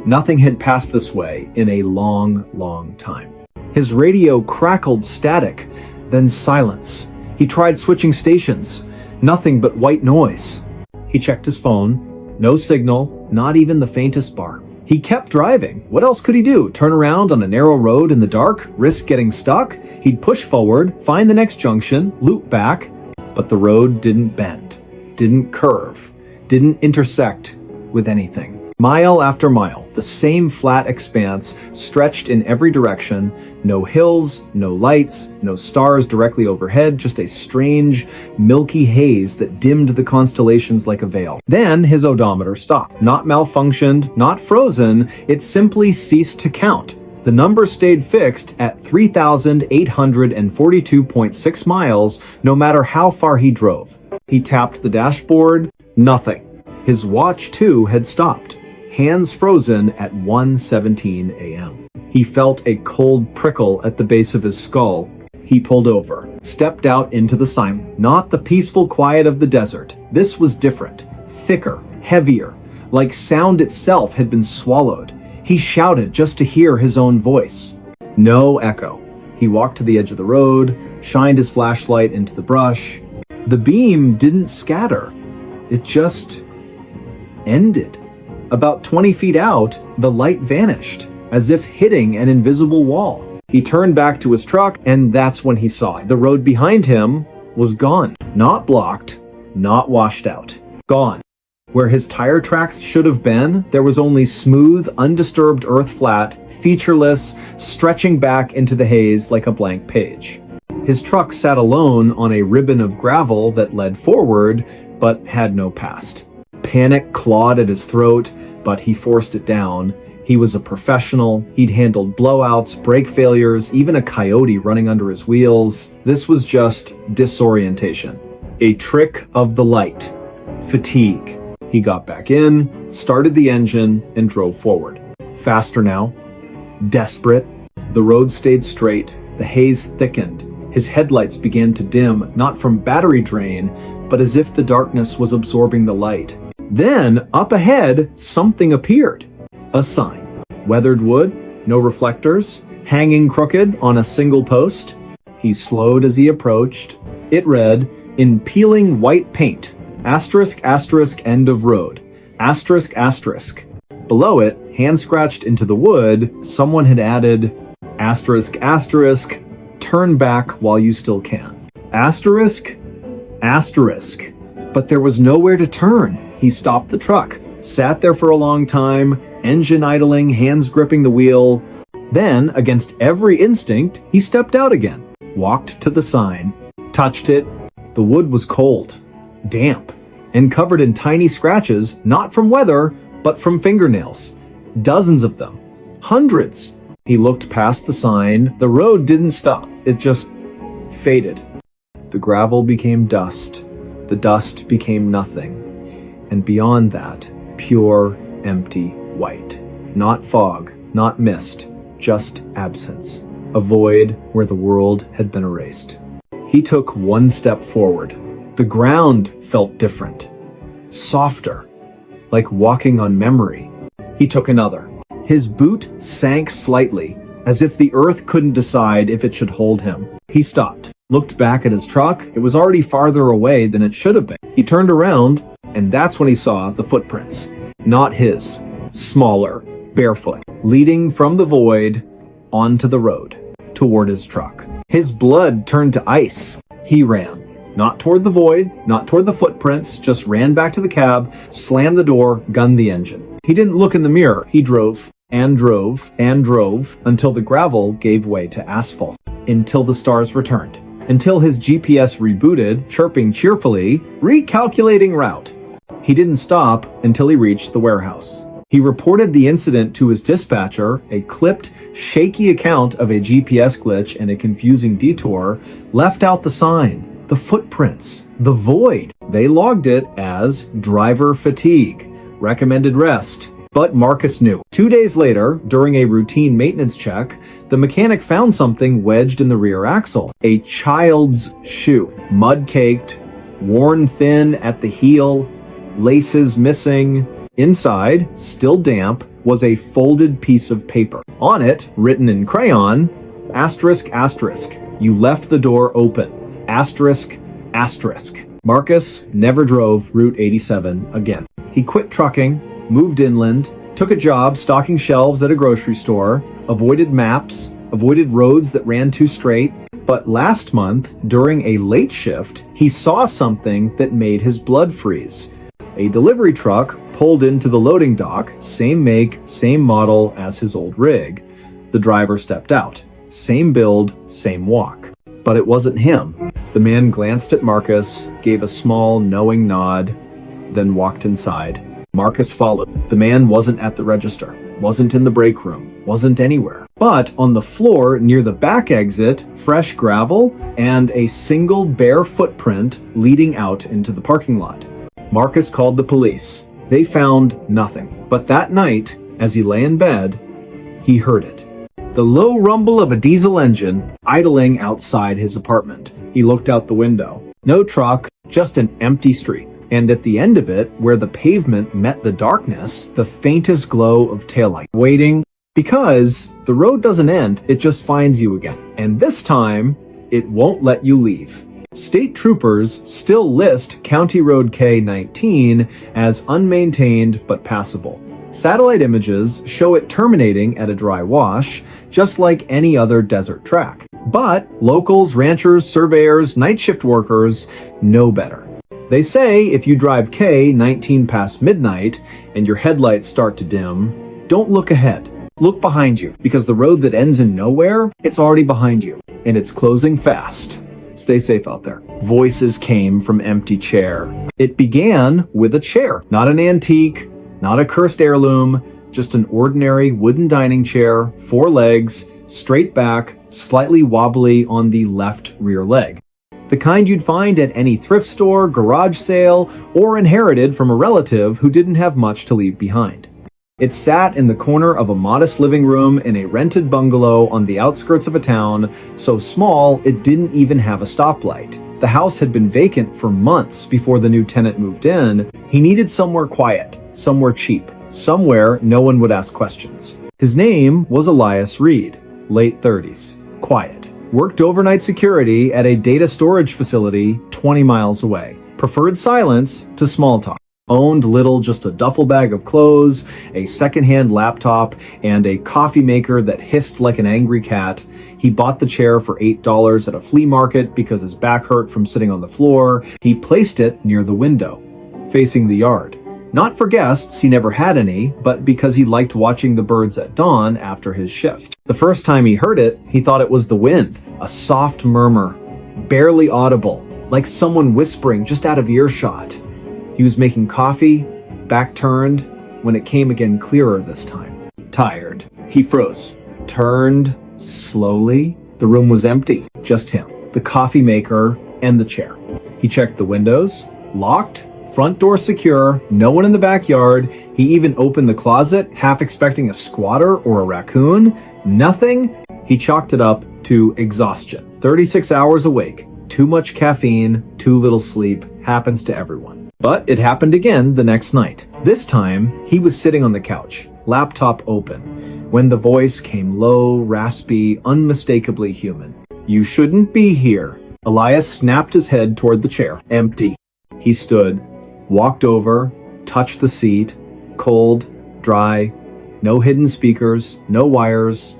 Nothing had passed this way in a long, long time. His radio crackled static, then silence. He tried switching stations. Nothing but white noise. He checked his phone. No signal, not even the faintest bar. He kept driving. What else could he do? Turn around on a narrow road in the dark? Risk getting stuck? He'd push forward, find the next junction, loop back. But the road didn't bend, didn't curve, didn't intersect with anything. Mile after mile, the same flat expanse stretched in every direction. No hills, no lights, no stars directly overhead, just a strange, milky haze that dimmed the constellations like a veil. Then his odometer stopped. Not malfunctioned, not frozen, it simply ceased to count. The number stayed fixed at 3,842.6 miles, no matter how far he drove. He tapped the dashboard, nothing. His watch, too, had stopped. Hands frozen at 1:17 a.m. He felt a cold prickle at the base of his skull. He pulled over, stepped out into the silence. Not the peaceful quiet of the desert. This was different, thicker, heavier, like sound itself had been swallowed. He shouted just to hear his own voice. No echo. He walked to the edge of the road, shined his flashlight into the brush. The beam didn't scatter. It just ended. About 20 feet out, the light vanished, as if hitting an invisible wall. He turned back to his truck, and that's when he saw it. The road behind him was gone. Not blocked, not washed out. Gone. Where his tire tracks should have been, there was only smooth, undisturbed earth flat, featureless, stretching back into the haze like a blank page. His truck sat alone on a ribbon of gravel that led forward, but had no past. Panic clawed at his throat, but he forced it down. He was a professional. He'd handled blowouts, brake failures, even a coyote running under his wheels. This was just disorientation. A trick of the light. Fatigue. He got back in, started the engine, and drove forward. Faster now. Desperate. The road stayed straight. The haze thickened. His headlights began to dim, not from battery drain, but as if the darkness was absorbing the light. Then, up ahead, something appeared. A sign. Weathered wood, no reflectors, hanging crooked on a single post. He slowed as he approached. It read, in peeling white paint, asterisk asterisk end of road, asterisk asterisk. Below it, hand scratched into the wood, someone had added, asterisk asterisk, turn back while you still can. Asterisk, asterisk. But there was nowhere to turn. He stopped the truck, sat there for a long time, engine idling, hands gripping the wheel. Then, against every instinct, he stepped out again, walked to the sign, touched it. The wood was cold, damp, and covered in tiny scratches, not from weather, but from fingernails. Dozens of them. Hundreds. He looked past the sign. The road didn't stop. It just faded. The gravel became dust. The dust became nothing. And beyond that, pure, empty white. Not fog, not mist, just absence. A void where the world had been erased. He took one step forward. The ground felt different. Softer. Like walking on memory. He took another. His boot sank slightly, as if the earth couldn't decide if it should hold him. He stopped, looked back at his truck. It was already farther away than it should have been. He turned around, and that's when he saw the footprints. Not his. Smaller, barefoot, leading from the void onto the road, toward his truck. His blood turned to ice. He ran. Not toward the void, not toward the footprints, just ran back to the cab, slammed the door, gunned the engine. He didn't look in the mirror. He drove, and drove, and drove, until the gravel gave way to asphalt. Until the stars returned. Until his GPS rebooted, chirping cheerfully, recalculating route. He didn't stop until he reached the warehouse. He reported the incident to his dispatcher. A clipped, shaky account of a GPS glitch and a confusing detour left out the sign, the footprints, the void. They logged it as driver fatigue, recommended rest. But Marcus knew. 2 days later, during a routine maintenance check, the mechanic found something wedged in the rear axle. A child's shoe, mud-caked, worn thin at the heel, laces missing. Inside, still damp, was a folded piece of paper. On it, written in crayon, asterisk, asterisk, you left the door open, asterisk, asterisk. Marcus never drove Route 87 again. He quit trucking, moved inland, took a job stocking shelves at a grocery store, avoided maps, avoided roads that ran too straight. But last month, during a late shift, he saw something that made his blood freeze. A delivery truck pulled into the loading dock, same make, same model as his old rig. The driver stepped out. Same build, same walk. But it wasn't him. The man glanced at Marcus, gave a small, knowing nod, then walked inside. Marcus followed. The man wasn't at the register, wasn't in the break room, wasn't anywhere. But on the floor near the back exit, fresh gravel and a single bare footprint leading out into the parking lot. Marcus called the police. They found nothing. But that night, as he lay in bed, he heard it. The low rumble of a diesel engine idling outside his apartment. He looked out the window. No truck, just an empty street. And at the end of it, where the pavement met the darkness, the faintest glow of taillight. Waiting, because the road doesn't end, it just finds you again. And this time, it won't let you leave. State troopers still list County Road K-19 as unmaintained but passable. Satellite images show it terminating at a dry wash, just like any other desert track. But locals, ranchers, surveyors, night shift workers know better. They say if you drive K-19 past midnight and your headlights start to dim, don't look ahead. Look behind you, because the road that ends in nowhere, it's already behind you, and it's closing fast. Stay safe out there. Voices came from empty chair. It began with a chair, not an antique, not a cursed heirloom, just an ordinary wooden dining chair, 4 legs, straight back, slightly wobbly on the left rear leg. The kind you'd find at any thrift store, garage sale, or inherited from a relative who didn't have much to leave behind. It sat in the corner of a modest living room in a rented bungalow on the outskirts of a town so small it didn't even have a stoplight. The house had been vacant for months before the new tenant moved in. He needed somewhere quiet, somewhere cheap, somewhere no one would ask questions. His name was Elias Reed, late 30s, quiet. Worked overnight security at a data storage facility 20 miles away. Preferred silence to small talk. Owned little, just a duffel bag of clothes, a secondhand laptop, and a coffee maker that hissed like an angry cat. He bought the chair for $8 at a flea market because his back hurt from sitting on the floor. He placed it near the window, facing the yard. Not for guests, he never had any, but because he liked watching the birds at dawn after his shift. The first time he heard it, he thought it was the wind, a soft murmur, barely audible, like someone whispering just out of earshot. He was making coffee, back turned, when it came again clearer this time. Tired. He froze, turned slowly. The room was empty, just him, the coffee maker, and the chair. He checked the windows, locked, front door secure, no one in the backyard. He even opened the closet, half expecting a squatter or a raccoon. Nothing. He chalked it up to exhaustion. 36 hours awake, too much caffeine, too little sleep, happens to everyone. But it happened again the next night. This time, he was sitting on the couch, laptop open, when the voice came low, raspy, unmistakably human. You shouldn't be here. Elias snapped his head toward the chair. Empty. He stood, walked over, touched the seat, cold, dry, no hidden speakers, no wires,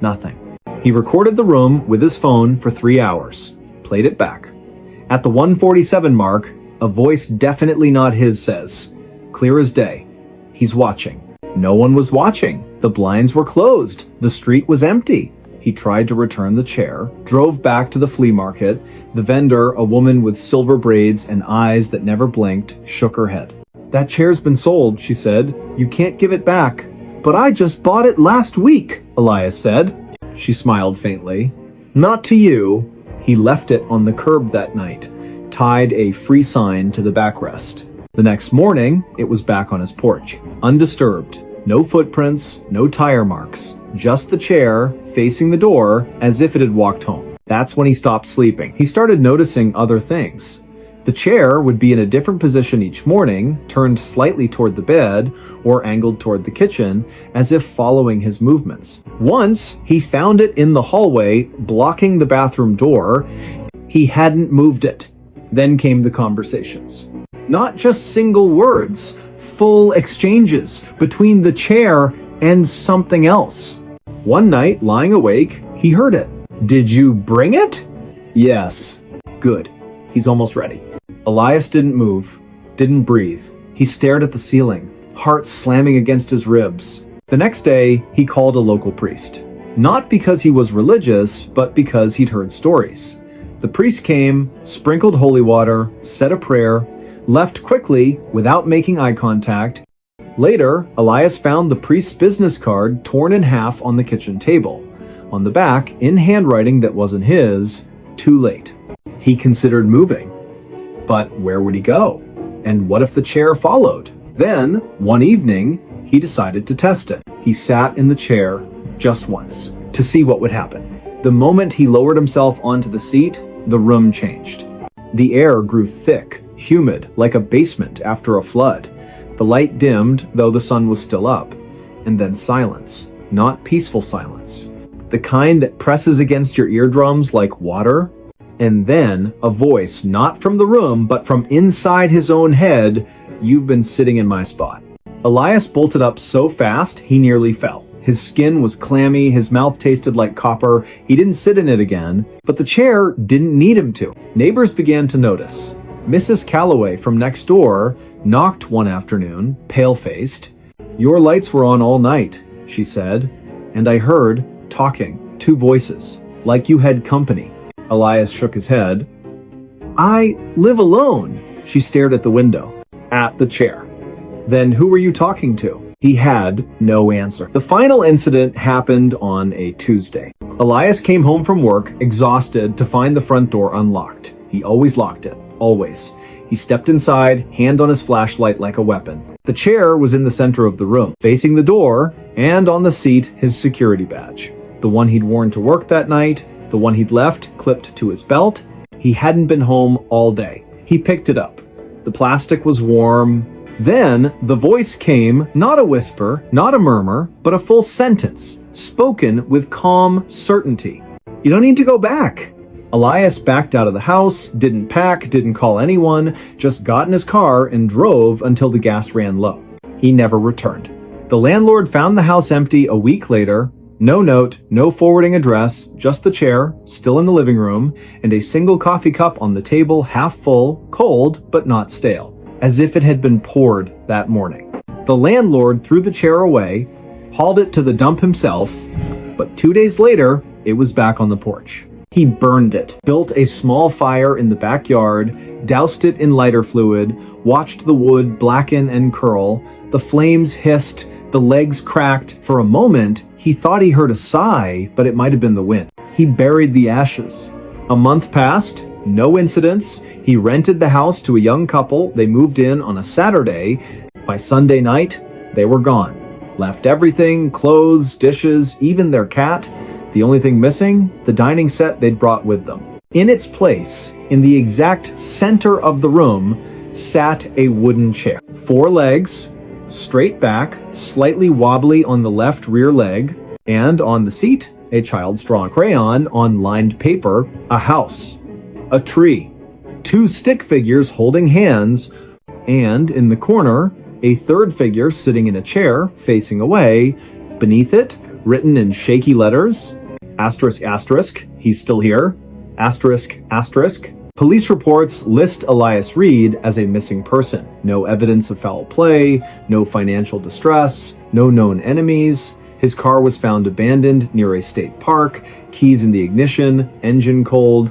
nothing. He recorded the room with his phone for 3 hours, played it back. At the 1:47 mark, a voice definitely not his says, clear as day, he's watching. No one was watching. The blinds were closed. The street was empty. He tried to return the chair, drove back to the flea market. The vendor, a woman with silver braids and eyes that never blinked, shook her head. "That chair's been sold," she said. "You can't give it back." "But I just bought it last week," Elias said. She smiled faintly. "Not to you." He left it on the curb that night, tied a free sign to the backrest. The next morning, it was back on his porch, undisturbed. No footprints, no tire marks, just the chair facing the door as if it had walked home. That's when he stopped sleeping. He started noticing other things. The chair would be in a different position each morning, turned slightly toward the bed or angled toward the kitchen, as if following his movements. Once, he found it in the hallway, blocking the bathroom door. He hadn't moved it. Then came the conversations. Not just single words, full exchanges between the chair and something else. One night, lying awake, he heard it. "Did you bring it?" "Yes." "Good. He's almost ready." Elias didn't move, didn't breathe. He stared at the ceiling, heart slamming against his ribs. The next day, he called a local priest. Not because he was religious, but because he'd heard stories. The priest came, sprinkled holy water, said a prayer, left quickly without making eye contact. Later, Elias found the priest's business card torn in half on the kitchen table. On the back, in handwriting that wasn't his, "Too late." He considered moving. But where would he go? And what if the chair followed? Then, one evening, he decided to test it. He sat in the chair just once to see what would happen. The moment he lowered himself onto the seat, the room changed. The air grew thick, humid, like a basement after a flood. The light dimmed, though the sun was still up. And then silence. Not peaceful silence. The kind that presses against your eardrums like water. And then a voice, not from the room, but from inside his own head, "You've been sitting in my spot." Elias bolted up so fast, he nearly fell. His skin was clammy, his mouth tasted like copper. He didn't sit in it again, but the chair didn't need him to. Neighbors began to notice. Mrs. Calloway from next door knocked one afternoon, pale-faced. "Your lights were on all night," she said, "and I heard talking, two voices, like you had company." Elias shook his head. "I live alone." She stared at the window, at the chair. "Then who were you talking to?" He had no answer. The final incident happened on a Tuesday. Elias came home from work, exhausted, to find the front door unlocked. He always locked it. Always. He stepped inside, hand on his flashlight like a weapon. The chair was in the center of the room, facing the door, and on the seat, his security badge. The one he'd worn to work that night, the one he'd left clipped to his belt. He hadn't been home all day. He picked it up. The plastic was warm. Then the voice came, not a whisper, not a murmur, but a full sentence, spoken with calm certainty. "You don't need to go back." Elias backed out of the house, didn't pack, didn't call anyone, just got in his car and drove until the gas ran low. He never returned. The landlord found the house empty a week later. No note, no forwarding address, just the chair, still in the living room, and a single coffee cup on the table, half full, cold, but not stale, as if it had been poured that morning. The landlord threw the chair away, hauled it to the dump himself, but 2 days later, it was back on the porch. He burned it, built a small fire in the backyard, doused it in lighter fluid, watched the wood blacken and curl. The flames hissed, the legs cracked. For a moment, he thought he heard a sigh, but it might have been the wind. He buried the ashes. A month passed, no incidents. He rented the house to a young couple. They moved in on a Saturday. By Sunday night, they were gone. Left everything, clothes, dishes, even their cat. The only thing missing, the dining set they'd brought with them. In its place, in the exact center of the room, sat a wooden chair. 4 legs, straight back, slightly wobbly on the left rear leg, and on the seat, a child's drawing crayon on lined paper, a house, a tree, 2 stick figures holding hands, and in the corner, a third figure sitting in a chair facing away. Beneath it, written in shaky letters, asterisk asterisk, he's still here, asterisk asterisk. Police reports list Elias Reed as a missing person. No evidence of foul play, no financial distress, no known enemies. His car was found abandoned near a state park, keys in the ignition, engine cold.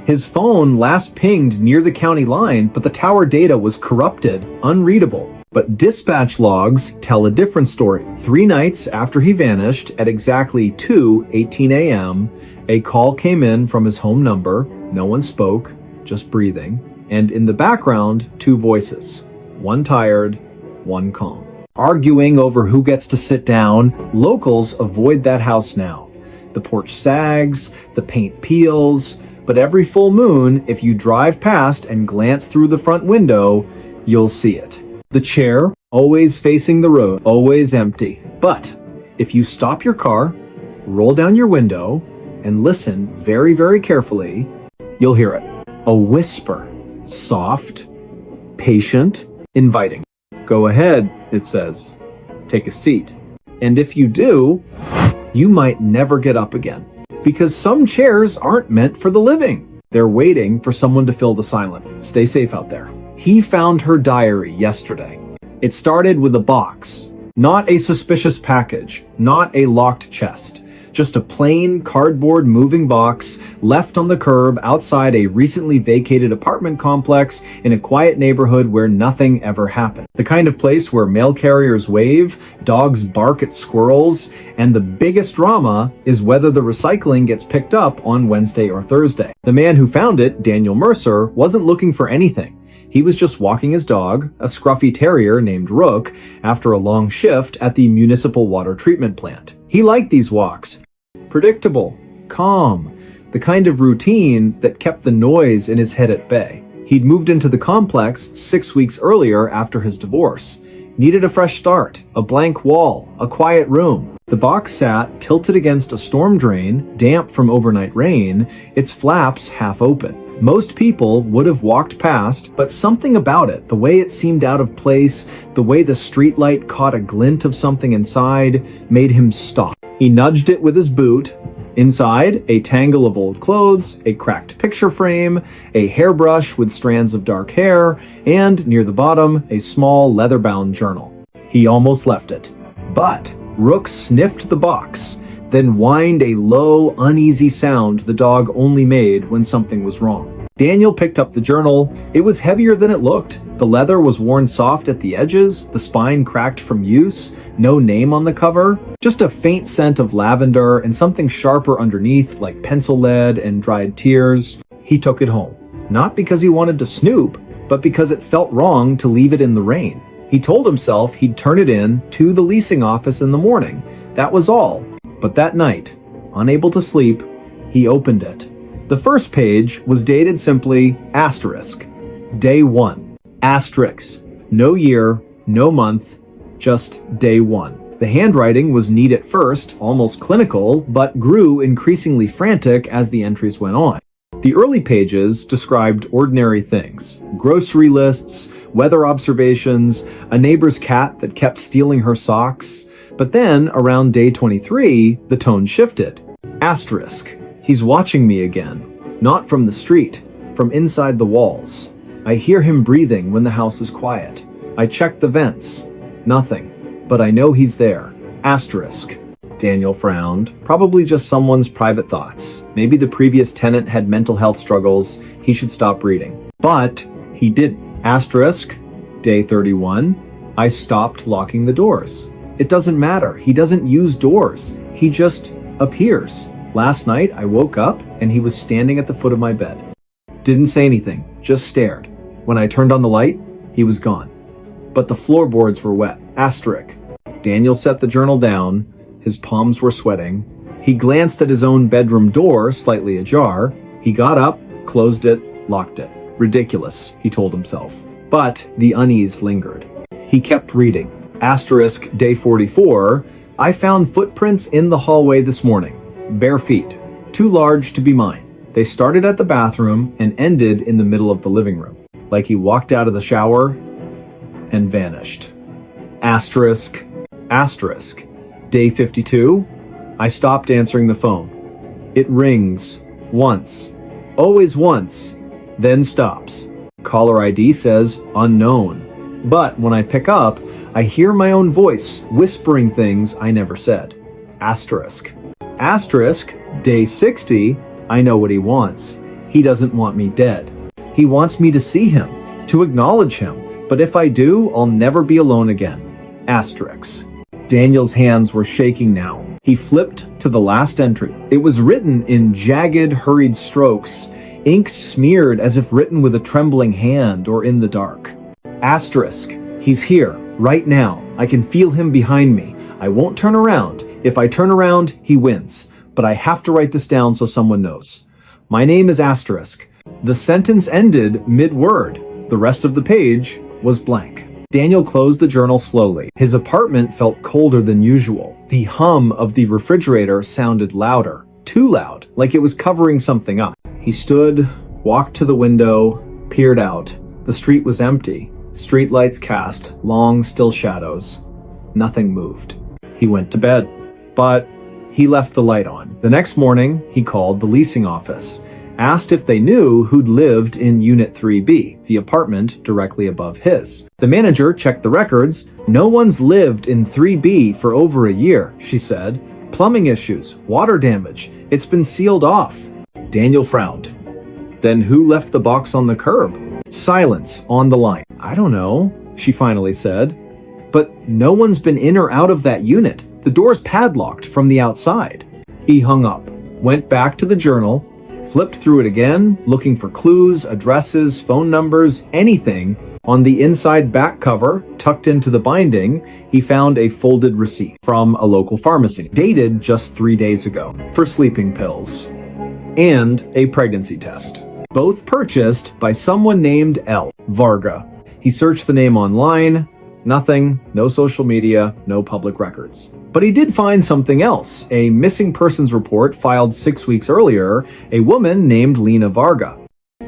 His phone last pinged near the county line, but the tower data was corrupted, unreadable. But dispatch logs tell a different story. 3 nights after he vanished, at exactly 2:18 a.m., a call came in from his home number. No one spoke, just breathing. And in the background, 2 voices. One tired, one calm. Arguing over who gets to sit down, locals avoid that house now. The porch sags, the paint peels, but every full moon, if you drive past and glance through the front window, you'll see it. The chair, always facing the road, always empty. But if you stop your car, roll down your window, and listen very, very carefully, you'll hear it. A whisper. Soft, patient, inviting. Go ahead, it says. Take a seat. And if you do, you might never get up again. Because some chairs aren't meant for the living. They're waiting for someone to fill the silence. Stay safe out there. He found her diary yesterday. It started with a box. Not a suspicious package. Not a locked chest. Just a plain cardboard moving box left on the curb outside a recently vacated apartment complex in a quiet neighborhood where nothing ever happened. The kind of place where mail carriers wave, dogs bark at squirrels, and the biggest drama is whether the recycling gets picked up on Wednesday or Thursday. The man who found it, Daniel Mercer, wasn't looking for anything. He was just walking his dog, a scruffy terrier named Rook, after a long shift at the municipal water treatment plant. He liked these walks. Predictable, calm, the kind of routine that kept the noise in his head at bay. He'd moved into the complex 6 weeks earlier after his divorce. Needed a fresh start, a blank wall, a quiet room. The box sat tilted against a storm drain, damp from overnight rain, its flaps half open. Most people would have walked past, but something about it, the way it seemed out of place, the way the streetlight caught a glint of something inside, made him stop. He nudged it with his boot. Inside, a tangle of old clothes, a cracked picture frame, a hairbrush with strands of dark hair, and near the bottom, a small leather-bound journal. He almost left it. But Rook sniffed the box, then whined a low, uneasy sound the dog only made when something was wrong. Daniel picked up the journal. It was heavier than it looked. The leather was worn soft at the edges, the spine cracked from use, no name on the cover, just a faint scent of lavender and something sharper underneath like pencil lead and dried tears. He took it home. Not because he wanted to snoop, but because it felt wrong to leave it in the rain. He told himself he'd turn it in to the leasing office in the morning. That was all. But that night, unable to sleep, he opened it. The first page was dated simply asterisk, day 1, asterisk, no year, no month, just day 1. The handwriting was neat at first, almost clinical, but grew increasingly frantic as the entries went on. The early pages described ordinary things, grocery lists, weather observations, a neighbor's cat that kept stealing her socks. But then, around day 23, the tone shifted. Asterisk. He's watching me again. Not from the street, from inside the walls. I hear him breathing when the house is quiet. I check the vents. Nothing. But I know he's there. Asterisk. Daniel frowned. Probably just someone's private thoughts. Maybe the previous tenant had mental health struggles. He should stop reading. But he didn't. Asterisk. Day 31. I stopped locking the doors. It doesn't matter. He doesn't use doors. He just appears. Last night, I woke up and he was standing at the foot of my bed. Didn't say anything, just stared. When I turned on the light, he was gone. But the floorboards were wet. Asterisk. Daniel set the journal down. His palms were sweating. He glanced at his own bedroom door, slightly ajar. He got up, closed it, locked it. Ridiculous, he told himself. But the unease lingered. He kept reading. Asterisk, day 44. I found footprints in the hallway this morning. Bare feet. Too large to be mine. They started at the bathroom and ended in the middle of the living room. Like he walked out of the shower and vanished. Asterisk. Asterisk. Day 52. I stopped answering the phone. It rings. Once. Always once. Then stops. Caller ID says unknown. But when I pick up, I hear my own voice whispering things I never said. Asterisk. Asterisk. Day 60. I know what he wants. He doesn't want me dead. He wants me to see him, to acknowledge him, But if I do, I'll never be alone again. Asterisk. Daniel's hands were shaking now. He flipped to the last entry. It was written in jagged, hurried strokes, ink smeared as if written with a trembling hand or in the dark. Asterisk. He's here, right now. I can feel him behind me. I won't turn around. If I turn around, he wins. But I have to write this down so someone knows. My name is Asterisk. The sentence ended mid-word. The rest of the page was blank. Daniel closed the journal slowly. His apartment felt colder than usual. The hum of the refrigerator sounded louder. Too loud, like it was covering something up. He stood, walked to the window, peered out. The street was empty. Streetlights cast long, still shadows. Nothing moved. He went to bed. But he left the light on. The next morning, he called the leasing office, asked if they knew who'd lived in Unit 3B, the apartment directly above his. The manager checked the records. No one's lived in 3B for over a year, she said. Plumbing issues, water damage. It's been sealed off. Daniel frowned. Then who left the box on the curb? Silence on the line. I don't know, she finally said. But no one's been in or out of that unit. The door's padlocked from the outside. He hung up, went back to the journal, flipped through it again, looking for clues, addresses, phone numbers, anything. On the inside back cover, tucked into the binding, he found a folded receipt from a local pharmacy, dated just 3 days ago, for sleeping pills, and a pregnancy test. Both purchased by someone named L. Varga. He searched the name online. Nothing, no social media, no public records. But he did find something else, a missing persons report filed 6 weeks earlier, a woman named Lena Varga.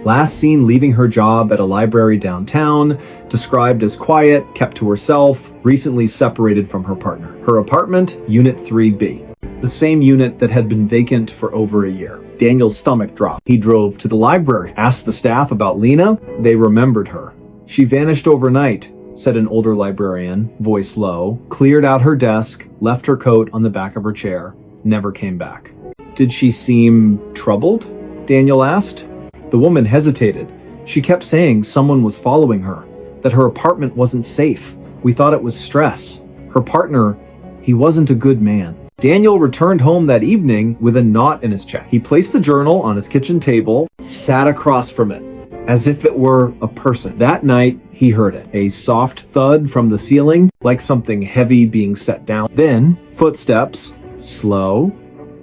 Last seen leaving her job at a library downtown, described as quiet, kept to herself, recently separated from her partner. Her apartment, Unit 3B, the same unit that had been vacant for over a year. Daniel's stomach dropped. He drove to the library, asked the staff about Lena. They remembered her. She vanished overnight, said an older librarian, voice low, cleared out her desk, left her coat on the back of her chair, never came back. Did she seem troubled? Daniel asked. The woman hesitated. She kept saying someone was following her, that her apartment wasn't safe. We thought it was stress. Her partner, he wasn't a good man. Daniel returned home that evening with a knot in his chest. He placed the journal on his kitchen table, sat across from it, as if it were a person. That night, he heard it. A soft thud from the ceiling, like something heavy being set down. Then, footsteps, slow,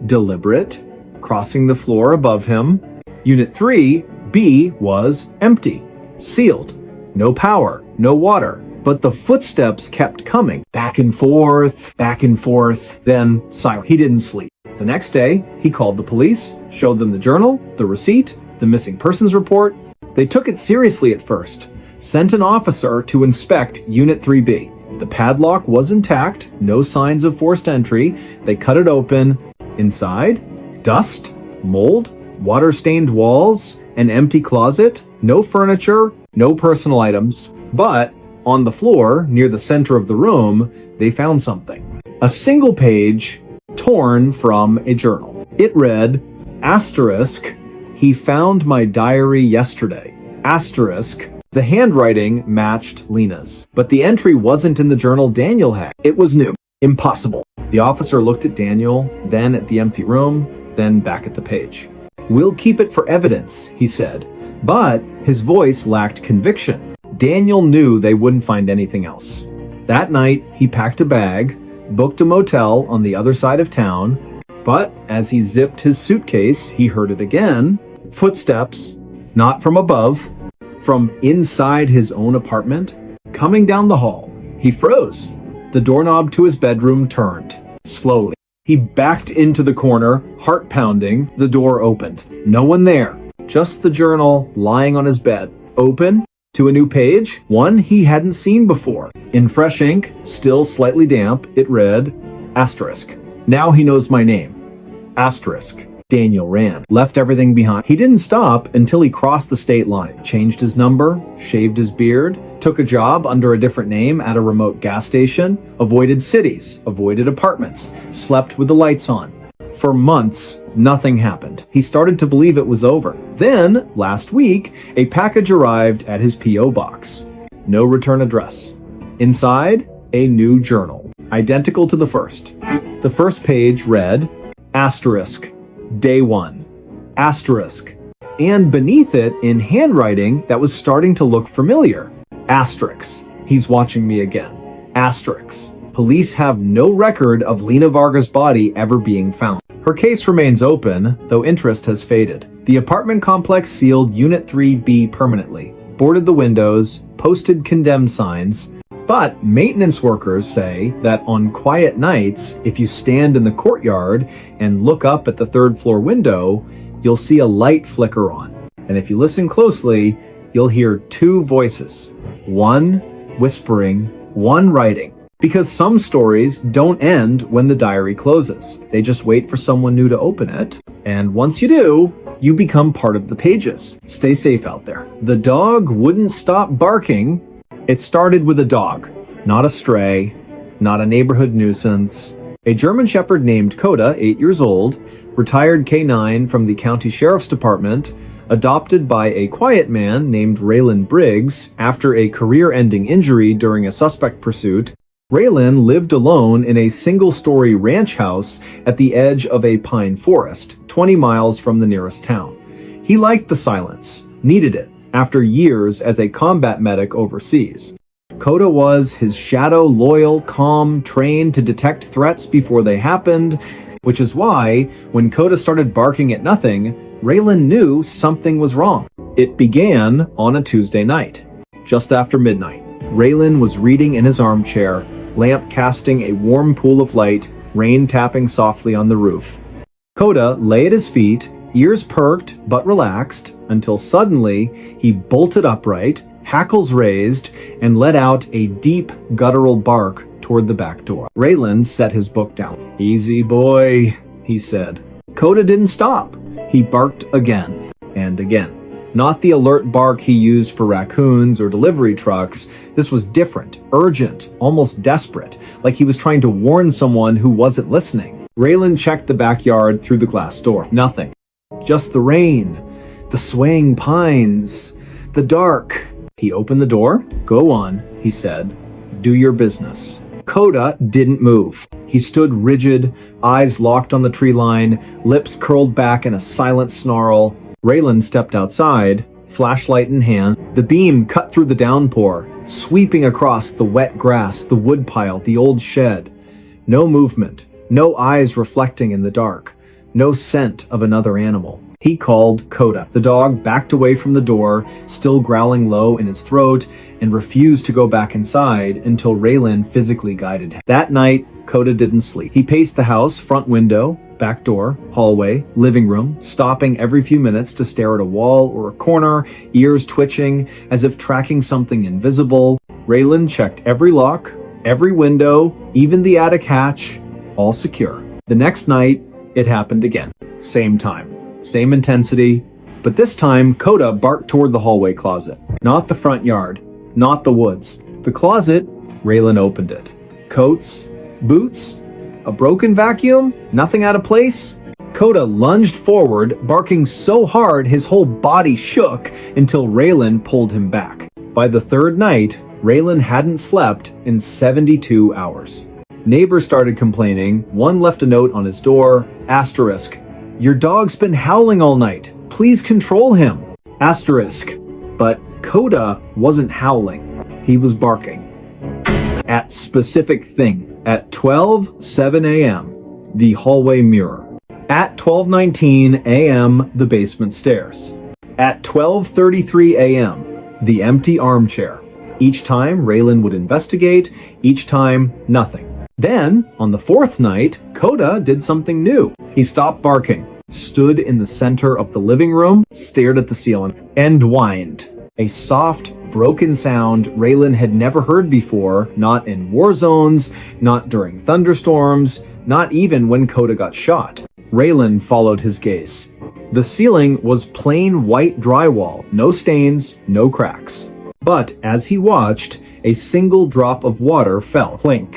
deliberate, crossing the floor above him. Unit 3B was empty, sealed. No power, no water. But the footsteps kept coming. Back and forth, then silent. He didn't sleep. The next day, he called the police, showed them the journal, the receipt, the missing persons report. They took it seriously at first, sent an officer to inspect Unit 3B. The padlock was intact, no signs of forced entry. They cut it open. Inside, dust, mold, water-stained walls, an empty closet, no furniture, no personal items. But on the floor, near the center of the room, they found something. A single page torn from a journal. It read, asterisk, he found my diary yesterday. Asterisk. The handwriting matched Lena's, but the entry wasn't in the journal Daniel had. It was new. Impossible. The officer looked at Daniel, then at the empty room, then back at the page. We'll keep it for evidence, he said, but his voice lacked conviction. Daniel knew they wouldn't find anything else. That night, he packed a bag, booked a motel on the other side of town, but as he zipped his suitcase, he heard it again. Footsteps, not from above, from inside his own apartment, coming down the hall. He froze. The doorknob to his bedroom turned, slowly. He backed into the corner, heart pounding. The door opened. No one there, just the journal lying on his bed. Open to a new page, one he hadn't seen before. In fresh ink, still slightly damp, it read, asterisk. Now he knows my name. Asterisk. Daniel ran, left everything behind. He didn't stop until he crossed the state line, changed his number, shaved his beard, took a job under a different name at a remote gas station, avoided cities, avoided apartments, slept with the lights on. For months, nothing happened. He started to believe it was over. Then, last week, a package arrived at his P.O. box. no return address. Inside, a new journal, identical to the first. The first page read, asterisk, day 1, asterisk, and beneath it, in handwriting that was starting to look familiar, asterisks, he's watching me again, asterisks. Police have no record of Lena Varga's body ever being found. Her case remains open, though interest has faded. The apartment complex sealed Unit 3B permanently, boarded the windows, posted condemned signs, but maintenance workers say that on quiet nights, if you stand in the courtyard and look up at the third floor window, you'll see a light flicker on. And if you listen closely, you'll hear 2 voices, one whispering, one writing. Because some stories don't end when the diary closes. They just wait for someone new to open it. And once you do, you become part of the pages. Stay safe out there. The dog wouldn't stop barking. It started with a dog, not a stray, not a neighborhood nuisance. A German Shepherd named Coda, 8 years old, retired K9 from the county sheriff's department, adopted by a quiet man named Raylan Briggs after a career-ending injury during a suspect pursuit. Raylan lived alone in a single-story ranch house at the edge of a pine forest, 20 miles from the nearest town. He liked the silence, needed it, after years as a combat medic overseas. Coda was his shadow, loyal, calm, trained to detect threats before they happened, which is why, when Coda started barking at nothing, Raylan knew something was wrong. It began on a Tuesday night, just after midnight. Raylan was reading in his armchair, lamp casting a warm pool of light, rain tapping softly on the roof. Coda lay at his feet, ears perked but relaxed, until suddenly he bolted upright, hackles raised, and let out a deep, guttural bark toward the back door. Raylan set his book down. "Easy, boy," he said. Coda didn't stop. He barked again and again. Not the alert bark he used for raccoons or delivery trucks. This was different, urgent, almost desperate, like he was trying to warn someone who wasn't listening. Raylan checked the backyard through the glass door. Nothing. Just the rain, the swaying pines, the dark. He opened the door. "Go on," he said. "Do your business." Coda didn't move. He stood rigid, eyes locked on the tree line, lips curled back in a silent snarl. Raylan stepped outside, flashlight in hand. The beam cut through the downpour, sweeping across the wet grass, the woodpile, the old shed. No movement, no eyes reflecting in the dark, no scent of another animal. He called Coda. The dog backed away from the door, still growling low in his throat, and refused to go back inside until Raylan physically guided him. That night, Coda didn't sleep. He paced the house, front window, back door, hallway, living room, stopping every few minutes to stare at a wall or a corner, ears twitching as if tracking something invisible. Raylan checked every lock, every window, even the attic hatch, all secure. The next night, it happened again. Same time, same intensity, but this time Coda barked toward the hallway closet. Not the front yard, not the woods. The closet, Raylan opened it. Coats, boots, a broken vacuum, nothing out of place. Coda lunged forward, barking so hard his whole body shook until Raylan pulled him back. By the third night, Raylan hadn't slept in 72 hours. Neighbors started complaining. One left a note on his door, asterisk, "Your dog's been howling all night. Please control him." Asterisk. But Coda wasn't howling. He was barking. At specific thing. At 12:07 a.m., the hallway mirror. At 12:19 a.m., the basement stairs. At 12:33 a.m., the empty armchair. Each time, Raylan would investigate. Each time, nothing. Then, on the fourth night, Coda did something new. He stopped barking, stood in the center of the living room, stared at the ceiling, and whined. A soft, broken sound Raylan had never heard before, not in war zones, not during thunderstorms, not even when Coda got shot. Raylan followed his gaze. The ceiling was plain white drywall, no stains, no cracks. But as he watched, a single drop of water fell. Clink.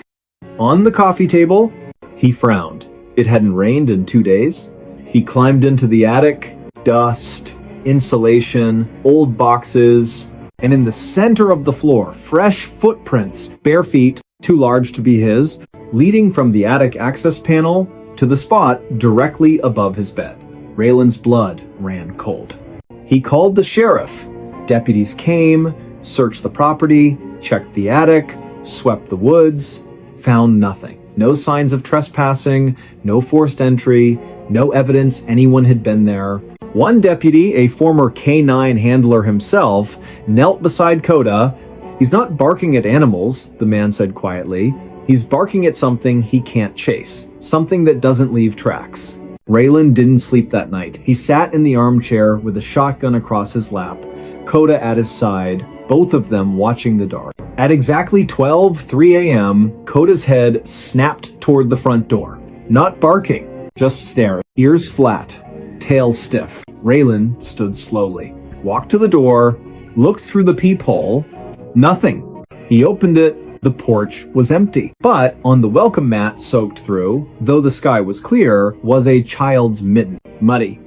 On the coffee table, he frowned. It hadn't rained in 2 days. He climbed into the attic. Dust, insulation, old boxes. And in the center of the floor, fresh footprints, bare feet, too large to be his, leading from the attic access panel to the spot directly above his bed. Raylan's blood ran cold. He called the sheriff. Deputies came, searched the property, checked the attic, swept the woods, found nothing. No signs of trespassing, no forced entry, no evidence anyone had been there. One deputy, a former K-9 handler himself, knelt beside Coda. "He's not barking at animals," the man said quietly. "He's barking at something he can't chase, something that doesn't leave tracks." Raylan didn't sleep that night. He sat in the armchair with a shotgun across his lap, Coda at his side, both of them watching the dark. At exactly 12:03 a.m., Coda's head snapped toward the front door. Not barking, just staring, ears flat, tail stiff. Raylan stood slowly, walked to the door, looked through the peephole. Nothing. He opened it. The porch was empty. But on the welcome mat soaked through, though the sky was clear, was a child's mitten, muddy,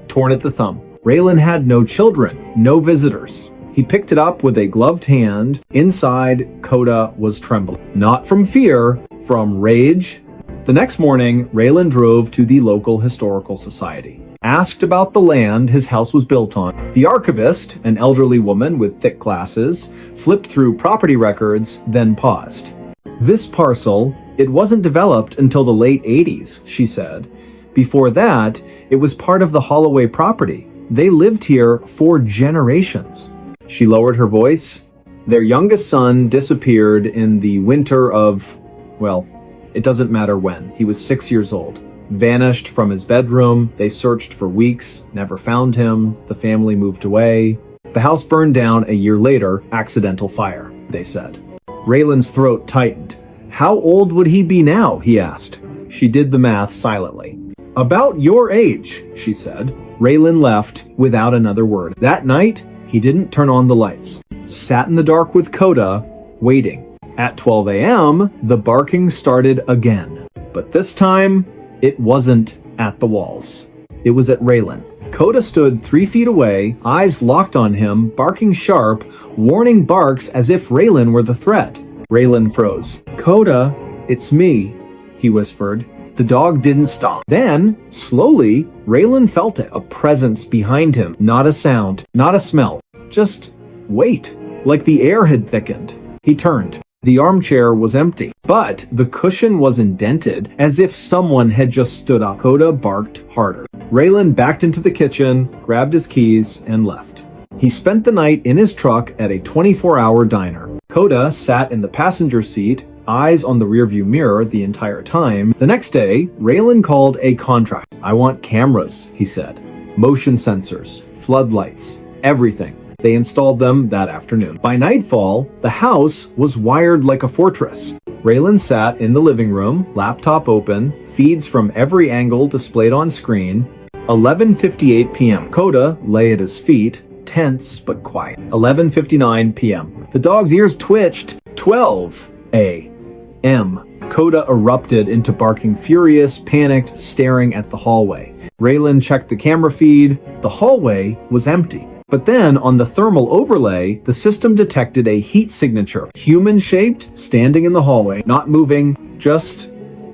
torn at the thumb. Raylan had no children, no visitors. He picked it up with a gloved hand. Inside, Coda was trembling. Not from fear, from rage. The next morning, Raylan drove to the local historical society. Asked about the land his house was built on. The archivist, an elderly woman with thick glasses, flipped through property records, then paused. "This parcel, it wasn't developed until the late 80s, she said. Before that, it was part of the Holloway property. They lived here for generations." She lowered her voice. "Their youngest son disappeared in the winter of, well, it doesn't matter when. He was 6 years old. Vanished from his bedroom. They searched for weeks, never found him. The family moved away. The house burned down a year later, accidental fire, they said." Raylan's throat tightened. "How old would he be now?" he asked. She did the math silently. "About your age," she said. Raylan left without another word. That night, he didn't turn on the lights. Sat in the dark with Coda, waiting. At 12 a.m., the barking started again. But this time, it wasn't at the walls. It was at Raylan. Coda stood 3 feet away, eyes locked on him, barking sharp, warning barks as if Raylan were the threat. Raylan froze. "Coda, it's me," he whispered. The dog didn't stop. Then, slowly, Raylan felt it, a presence behind him. Not a sound, not a smell, just weight, like the air had thickened. He turned. The armchair was empty, but the cushion was indented, as if someone had just stood up. Coda barked harder. Raylan backed into the kitchen, grabbed his keys, and left. He spent the night in his truck at a 24-hour diner. Coda sat in the passenger seat, eyes on the rearview mirror the entire time. The next day, Raylan called a contractor. "I want cameras," he said. "Motion sensors, floodlights, everything." They installed them that afternoon. By nightfall, the house was wired like a fortress. Raylan sat in the living room, laptop open, feeds from every angle displayed on screen. 11:58 p.m. Coda lay at his feet, tense but quiet. 11:59 p.m. The dog's ears twitched. 12 a.m. Coda erupted into barking, furious, panicked, staring at the hallway. Raylan checked the camera feed. The hallway was empty. But then, on the thermal overlay, the system detected a heat signature. Human-shaped, standing in the hallway, not moving, just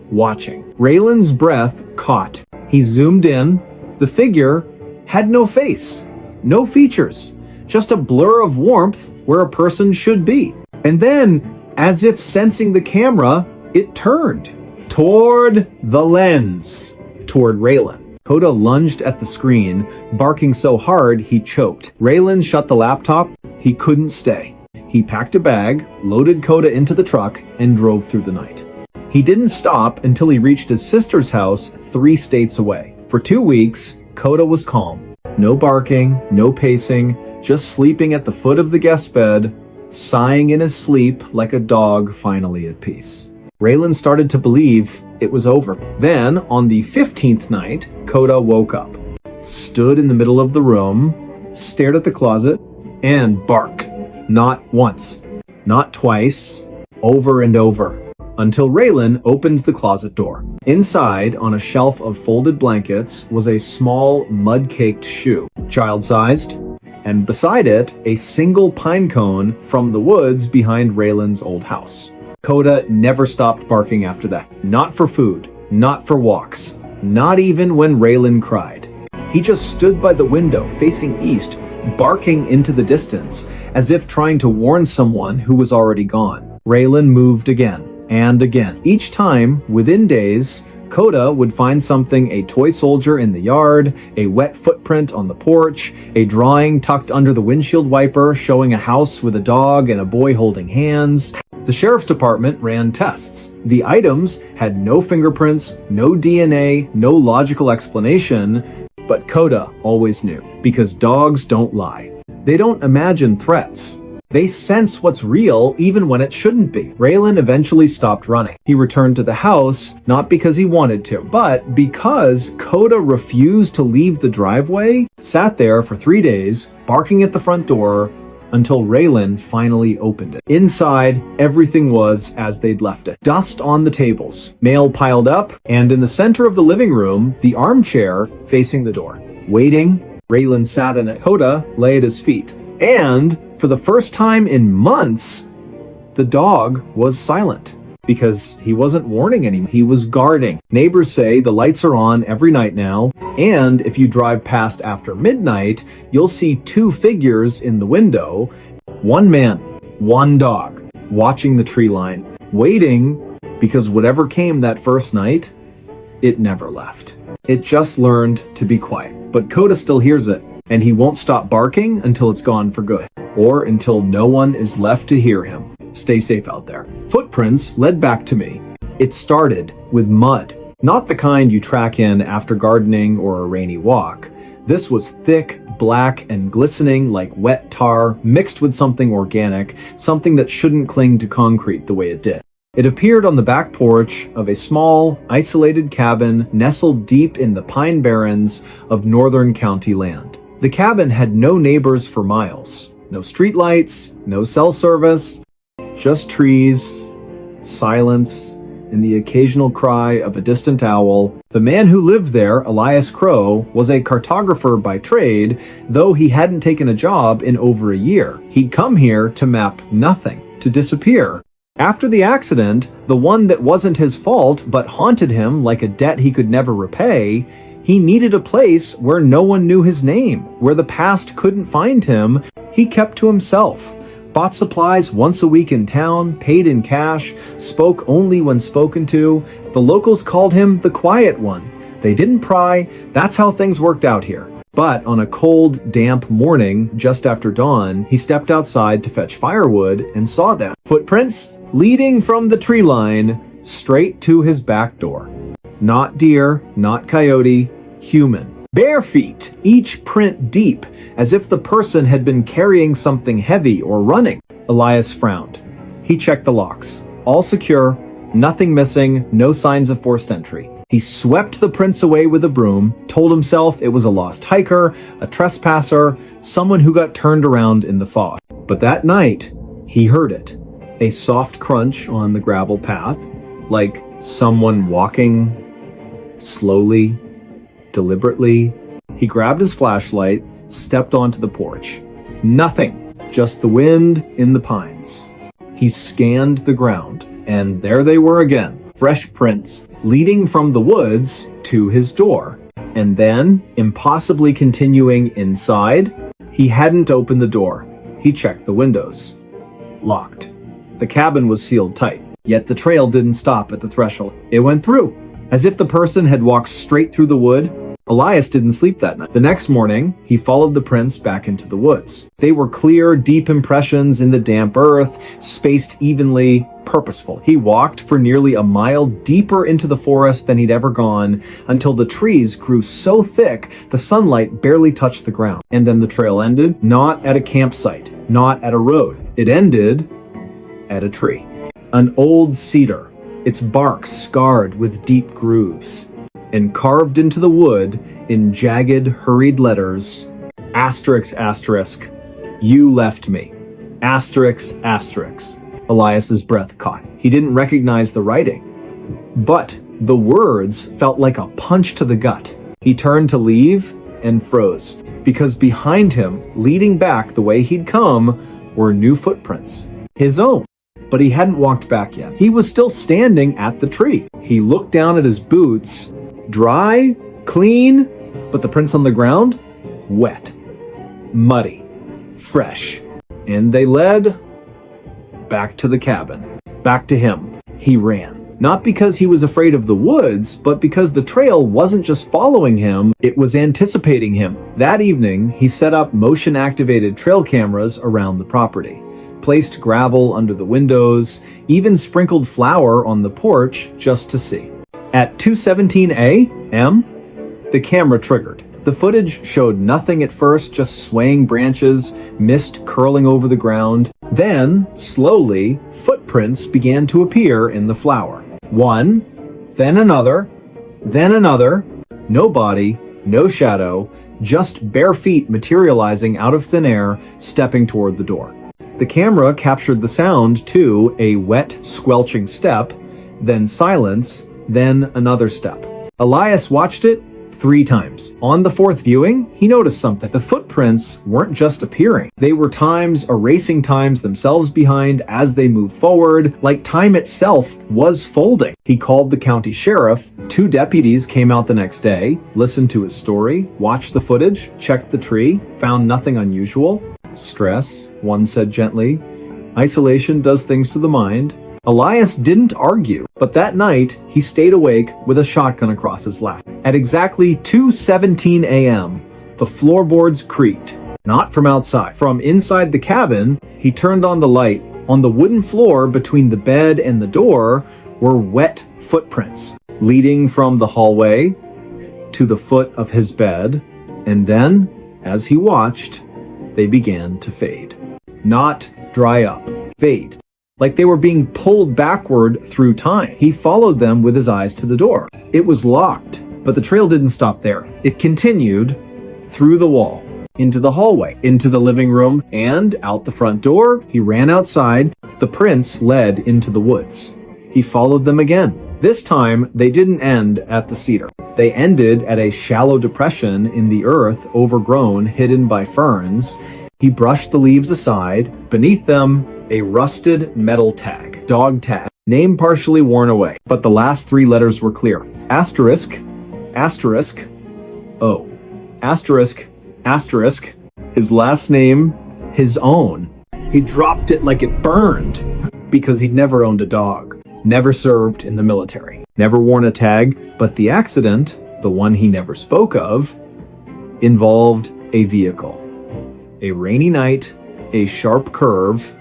watching. Raylan's breath caught. He zoomed in. The figure had no face, no features, just a blur of warmth where a person should be. And then, as if sensing the camera, it turned toward the lens, toward Raylan. Coda lunged at the screen, barking so hard he choked. Raylan shut the laptop. He couldn't stay. He packed a bag, loaded Coda into the truck, and drove through the night. He didn't stop until he reached his sister's house 3 states away. For 2 weeks, Coda was calm. No barking, no pacing, just sleeping at the foot of the guest bed, sighing in his sleep like a dog finally at peace. Raylan started to believe it was over. Then, on the 15th night, Coda woke up, stood in the middle of the room, stared at the closet, and barked. Not once, not twice, over and over, until Raylan opened the closet door. Inside, on a shelf of folded blankets, was a small, mud-caked shoe. Child-sized, and beside it, a single pine cone from the woods behind Raylan's old house. Coda never stopped barking after that. Not for food, not for walks, not even when Raylan cried. He just stood by the window facing east, barking into the distance, as if trying to warn someone who was already gone. Raylan moved again and again. Each time, within days, Coda would find something: a toy soldier in the yard, a wet footprint on the porch, a drawing tucked under the windshield wiper showing a house with a dog and a boy holding hands. The sheriff's department ran tests. The items had no fingerprints, no DNA, no logical explanation, but Coda always knew, because dogs don't lie. They don't imagine threats. They sense what's real even when it shouldn't be. Raylan eventually stopped running. He returned to the house, not because he wanted to, but because Coda refused to leave the driveway, sat there for 3 days, barking at the front door, until Raylan finally opened it. Inside, everything was as they'd left it. Dust on the tables, mail piled up, and in the center of the living room, the armchair facing the door. Waiting, Raylan sat in it. Coda lay at his feet. And for the first time in months, the dog was silent, because he wasn't warning anyone. He was guarding. Neighbors say the lights are on every night now, and if you drive past after midnight, you'll see 2 figures in the window. 1 man, 1 dog, watching the tree line, waiting, because whatever came that first night, it never left. It just learned to be quiet. But Coda still hears it, and he won't stop barking until it's gone for good, or until no one is left to hear him. Stay safe out there. Footprints led back to me. It started with mud. Not the kind you track in after gardening or a rainy walk. This was thick, black, and glistening like wet tar mixed with something organic, something that shouldn't cling to concrete the way it did. It appeared on the back porch of a small, isolated cabin nestled deep in the pine barrens of northern county land. The cabin had no neighbors for miles. No streetlights, no cell service, just trees, silence, and the occasional cry of a distant owl. The man who lived there, Elias Crow, was a cartographer by trade, though he hadn't taken a job in over a year. He'd come here to map nothing, to disappear. After the accident, the one that wasn't his fault but haunted him like a debt he could never repay, he needed a place where no one knew his name, where the past couldn't find him. He kept to himself, bought supplies once a week in town, paid in cash, spoke only when spoken to. The locals called him the quiet one. They didn't pry. That's how things worked out here. But on a cold, damp morning, just after dawn, he stepped outside to fetch firewood and saw them. Footprints leading from the tree line straight to his back door. Not deer, not coyote, human. Bare feet, each print deep, as if the person had been carrying something heavy or running. Elias frowned. He checked the locks. All secure, nothing missing, no signs of forced entry. He swept the prints away with a broom, told himself it was a lost hiker, a trespasser, someone who got turned around in the fog. But that night, he heard it. A soft crunch on the gravel path, like someone walking slowly, deliberately. He grabbed his flashlight, stepped onto the porch. Nothing, just the wind in the pines. He scanned the ground, and there they were again, fresh prints leading from the woods to his door. And then, impossibly continuing inside, he hadn't opened the door. He checked the windows. Locked. The cabin was sealed tight, yet the trail didn't stop at the threshold. It went through. As if the person had walked straight through the wood. Elias didn't sleep that night. The next morning, he followed the prints back into the woods. They were clear, deep impressions in the damp earth, spaced evenly, purposeful. He walked for nearly a mile deeper into the forest than he'd ever gone, until the trees grew so thick the sunlight barely touched the ground. And then the trail ended, not at a campsite, not at a road. It ended at a tree. An old cedar, its bark scarred with deep grooves, and carved into the wood in jagged, hurried letters, asterisk, asterisk, you left me, asterisk, asterisk. Elias's breath caught. He didn't recognize the writing, but the words felt like a punch to the gut. He turned to leave and froze. because behind him, leading back the way he'd come, were new footprints. His own. But he hadn't walked back yet. He was still standing at the tree. He looked down at his boots. Dry, clean, but the prints on the ground? Wet, muddy, fresh. And they led back to the cabin. Back to him. He ran. Not because he was afraid of the woods, but because the trail wasn't just following him, it was anticipating him. That evening, he set up motion-activated trail cameras around the property, placed gravel under the windows, even sprinkled flour on the porch just to see. At 2:17 a.m., the camera triggered. The footage showed nothing at first, just swaying branches, mist curling over the ground. Then, slowly, footprints began to appear in the flour. One, then another, no body, no shadow, just bare feet materializing out of thin air, stepping toward the door. The camera captured the sound too, a wet, squelching step, then silence, then another step. Elias watched it 3 times. On the 4th viewing, he noticed something. The footprints weren't just appearing. They were erasing times themselves behind as they moved forward, like time itself was folding. He called the county sheriff. 2 deputies came out the next day, listened to his story, watched the footage, checked the tree, found nothing unusual. Stress, one said gently. Isolation does things to the mind. Elias didn't argue, but that night, he stayed awake with a shotgun across his lap. At exactly 2:17 a.m., the floorboards creaked. Not from outside. From inside the cabin, he turned on the light. On the wooden floor between the bed and the door were wet footprints, leading from the hallway to the foot of his bed, and then, as he watched, they began to fade. Not dry up. Fade. Like they were being pulled backward through time. He followed them with his eyes to the door. It was locked, but the trail didn't stop there. It continued through the wall, into the hallway, into the living room, and out the front door. He ran outside. The prints led into the woods. He followed them again. This time, they didn't end at the cedar. They ended at a shallow depression in the earth, overgrown, hidden by ferns. He brushed the leaves aside. Beneath them, a rusted metal tag, dog tag, name partially worn away, but the last 3 letters were clear. Asterisk, asterisk, O. Asterisk, asterisk, his last name, his own. He dropped it like it burned, because he'd never owned a dog, never served in the military, never worn a tag, but the accident, the one he never spoke of, involved a vehicle. A rainy night, a sharp curve,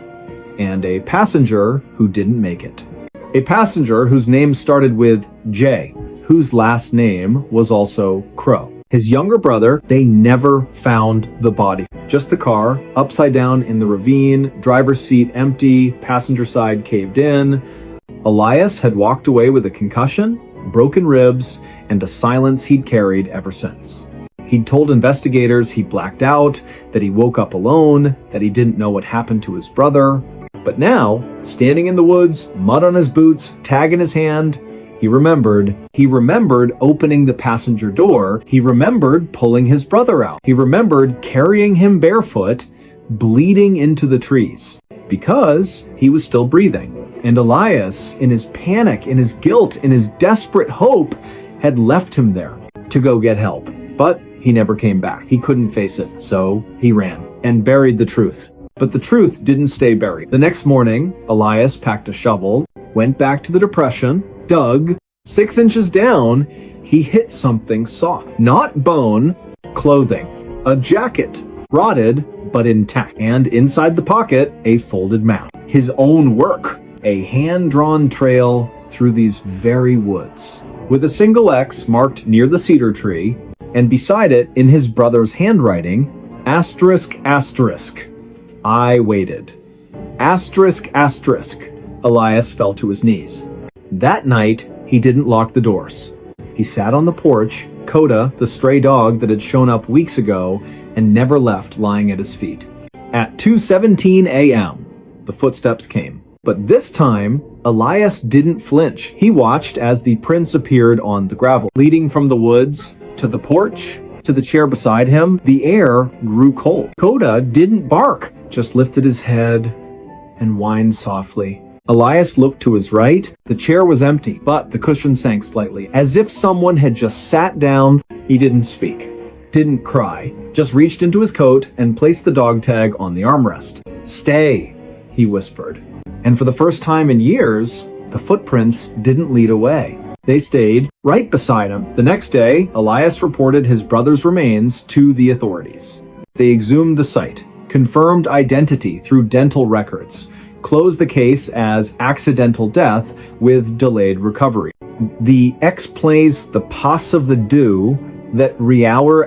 and a passenger who didn't make it. A passenger whose name started with J, whose last name was also Crow. His younger brother, they never found the body. Just the car, upside down in the ravine, driver's seat empty, passenger side caved in. Elias had walked away with a concussion, broken ribs, and a silence he'd carried ever since. He'd told investigators he blacked out, that he woke up alone, that he didn't know what happened to his brother. But now, standing in the woods, mud on his boots, tag in his hand, he remembered. He remembered opening the passenger door. He remembered pulling his brother out. He remembered carrying him barefoot, bleeding into the trees, because he was still breathing. And Elias, in his panic, in his guilt, in his desperate hope, had left him there to go get help. But he never came back. He couldn't face it, so he ran and buried the truth. But the truth didn't stay buried. The next morning, Elias packed a shovel, went back to the depression, dug. 6 inches down, he hit something soft. Not bone, clothing. A jacket, rotted but intact. And inside the pocket, a folded map. His own work. A hand-drawn trail through these very woods, with a single X marked near the cedar tree, and beside it, in his brother's handwriting, asterisk, asterisk. I waited. Asterisk, asterisk. Elias fell to his knees. That night, he didn't lock the doors. He sat on the porch, Coda, the stray dog that had shown up weeks ago, and never left lying at his feet. At 2:17 a.m., the footsteps came. But this time, Elias didn't flinch. He watched as the prints appeared on the gravel, leading from the woods to the porch to the chair beside him, the air grew cold. Coda didn't bark, just lifted his head and whined softly. Elias looked to his right. The chair was empty, but the cushion sank slightly, as if someone had just sat down. He didn't speak, didn't cry, just reached into his coat and placed the dog tag on the armrest. "Stay," he whispered. And for the first time in years, the footprints didn't lead away. They stayed right beside him. The next day, Elias reported his brother's remains to the authorities. They exhumed the site, confirmed identity through dental records, closed the case as accidental death with delayed recovery. The X plays the pass of the do that Riauer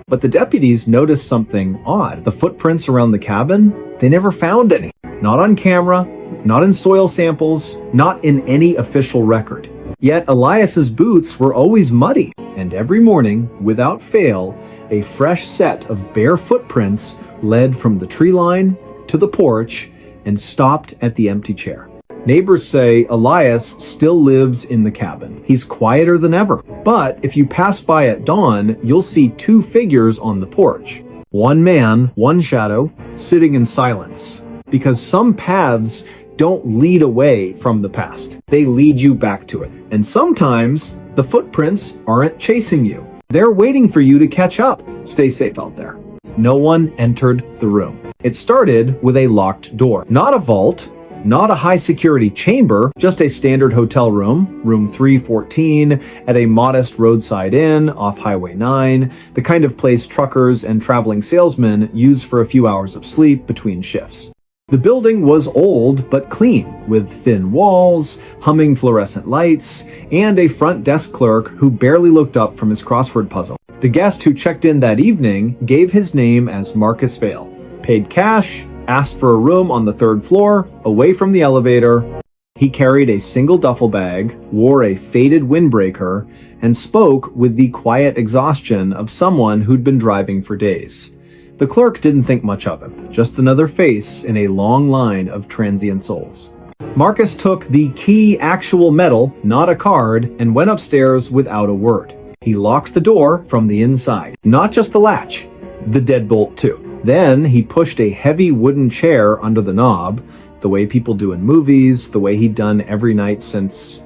but the deputies noticed something odd. The footprints around the cabin, they never found any. Not on camera, not in soil samples, not in any official record. Yet Elias's boots were always muddy, and every morning, without fail, a fresh set of bare footprints led from the tree line to the porch and stopped at the empty chair. Neighbors say Elias still lives in the cabin. He's quieter than ever. But if you pass by at dawn, you'll see two figures on the porch. One man, one shadow, sitting in silence. Because some paths don't lead away from the past. They lead you back to it. And sometimes the footprints aren't chasing you. They're waiting for you to catch up. Stay safe out there. No one entered the room. It started with a locked door. Not a vault, not a high-security chamber, just a standard hotel room, room 314, at a modest roadside inn off Highway 9, the kind of place truckers and traveling salesmen use for a few hours of sleep between shifts. The building was old but clean, with thin walls, humming fluorescent lights, and a front desk clerk who barely looked up from his crossword puzzle. The guest who checked in that evening gave his name as Marcus Vale, paid cash, asked for a room on the third floor, away from the elevator. He carried a single duffel bag, wore a faded windbreaker, and spoke with the quiet exhaustion of someone who'd been driving for days. The clerk didn't think much of him, just another face in a long line of transient souls. Marcus took the key actual metal, not a card, and went upstairs without a word. He locked the door from the inside, not just the latch, the deadbolt too. Then he pushed a heavy wooden chair under the knob, the way people do in movies, the way he'd done every night since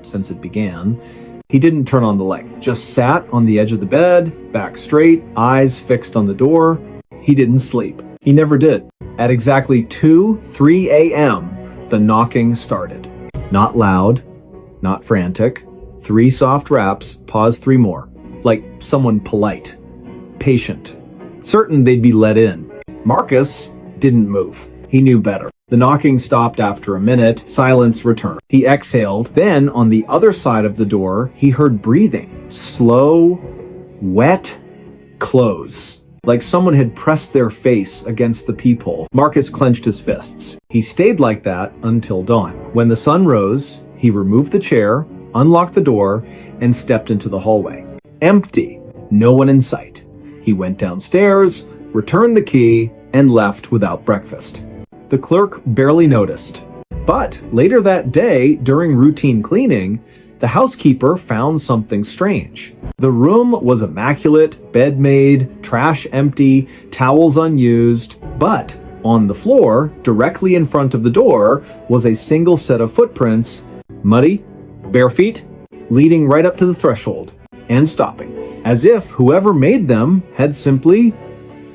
it began. He didn't turn on the light, just sat on the edge of the bed, back straight, eyes fixed on the door. He didn't sleep. He never did. At exactly 3 a.m., the knocking started. Not loud, not frantic. 3 soft raps, pause 3 more. Like someone polite, patient, certain they'd be let in. Marcus didn't move. He knew better. The knocking stopped after a minute. Silence returned. He exhaled. Then, on the other side of the door, he heard breathing. Slow, wet, close. Like someone had pressed their face against the peephole. Marcus clenched his fists. He stayed like that until dawn. When the sun rose, he removed the chair, unlocked the door, and stepped into the hallway. Empty. No one in sight. He went downstairs, returned the key, and left without breakfast. The clerk barely noticed. But later that day, during routine cleaning, the housekeeper found something strange. The room was immaculate, bed made, trash empty, towels unused, but on the floor, directly in front of the door, was a single set of footprints, muddy, bare feet, leading right up to the threshold, and stopping, as if whoever made them had simply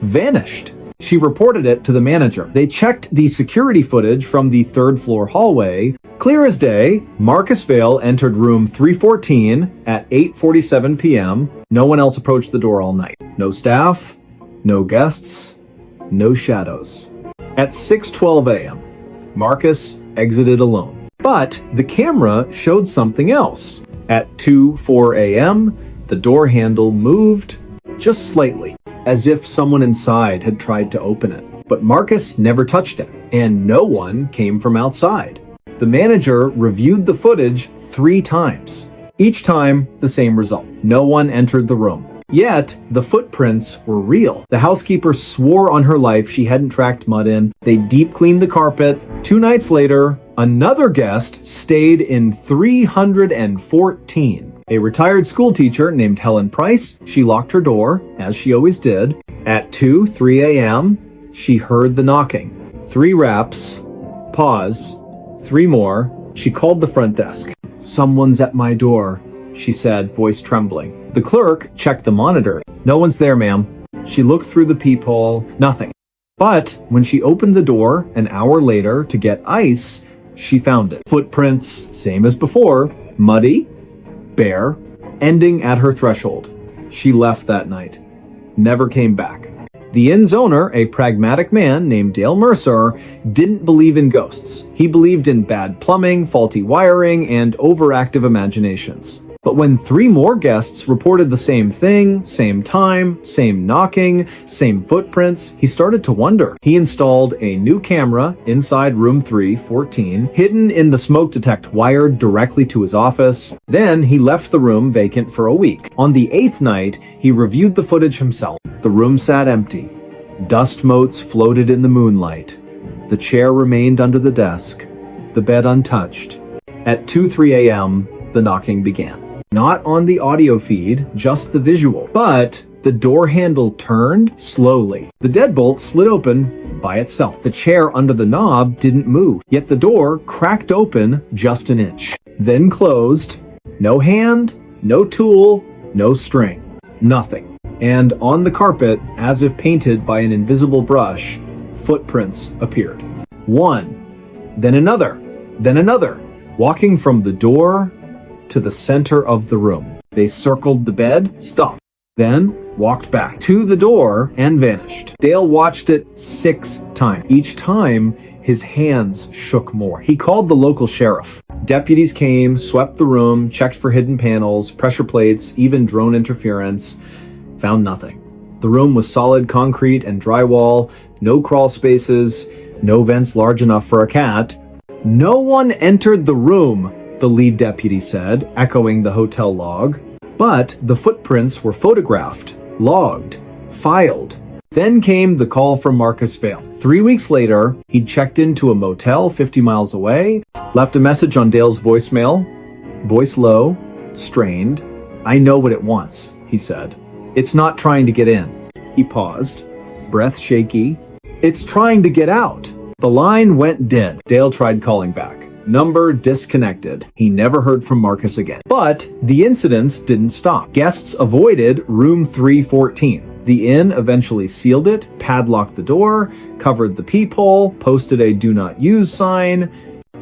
vanished. She reported it to the manager. They checked the security footage from the third floor hallway. Clear as day, Marcus Vale entered room 314 at 8:47 p.m. No one else approached the door all night. No staff, no guests, no shadows. At 6:12 a.m., Marcus exited alone. But the camera showed something else. At 2:04 a.m., the door handle moved just slightly, as if someone inside had tried to open it. But Marcus never touched it, and no one came from outside. The manager reviewed the footage 3 times. Each time, the same result. No one entered the room. Yet, the footprints were real. The housekeeper swore on her life she hadn't tracked mud in. They deep cleaned the carpet. 2 nights later, another guest stayed in 314. A retired school teacher named Helen Price, she locked her door, as she always did. At 3 a.m., she heard the knocking. 3 raps, pause, 3 more. She called the front desk. "Someone's at my door," she said, voice trembling. The clerk checked the monitor. "No one's there, ma'am." She looked through the peephole. Nothing. But when she opened the door an hour later to get ice, she found it. Footprints, same as before, muddy, bare, ending at her threshold. She left that night. Never came back. The inn's owner, a pragmatic man named Dale Mercer, didn't believe in ghosts. He believed in bad plumbing, faulty wiring, and overactive imaginations. But when 3 more guests reported the same thing, same time, same knocking, same footprints, he started to wonder. He installed a new camera inside room 314, hidden in the smoke detector, wired directly to his office. Then he left the room vacant for a week. On the 8th night, he reviewed the footage himself. The room sat empty. Dust motes floated in the moonlight. The chair remained under the desk, the bed untouched. At 2:03 a.m., the knocking began. Not on the audio feed, just the visual. But the door handle turned slowly. The deadbolt slid open by itself. The chair under the knob didn't move, yet the door cracked open just an inch. Then closed. No hand, no tool, no string. Nothing. And on the carpet, as if painted by an invisible brush, footprints appeared. One, then another, walking from the door to the center of the room. They circled the bed, stopped, then walked back to the door and vanished. Dale watched it 6 times. Each time, his hands shook more. He called the local sheriff. Deputies came, swept the room, checked for hidden panels, pressure plates, even drone interference. Found nothing. The room was solid concrete and drywall, no crawl spaces, no vents large enough for a cat. No one entered the room, the lead deputy said, echoing the hotel log. But the footprints were photographed, logged, filed. Then came the call from Marcus Vale. 3 weeks later, he'd checked into a motel 50 miles away, left a message on Dale's voicemail. Voice low, strained. "I know what it wants," he said. "It's not trying to get in." He paused, breath shaky. "It's trying to get out." The line went dead. Dale tried calling back. Number disconnected. He never heard from Marcus again. But the incidents didn't stop. Guests avoided room 314. The inn eventually sealed it, padlocked the door, covered the peephole, posted a "do not use" sign.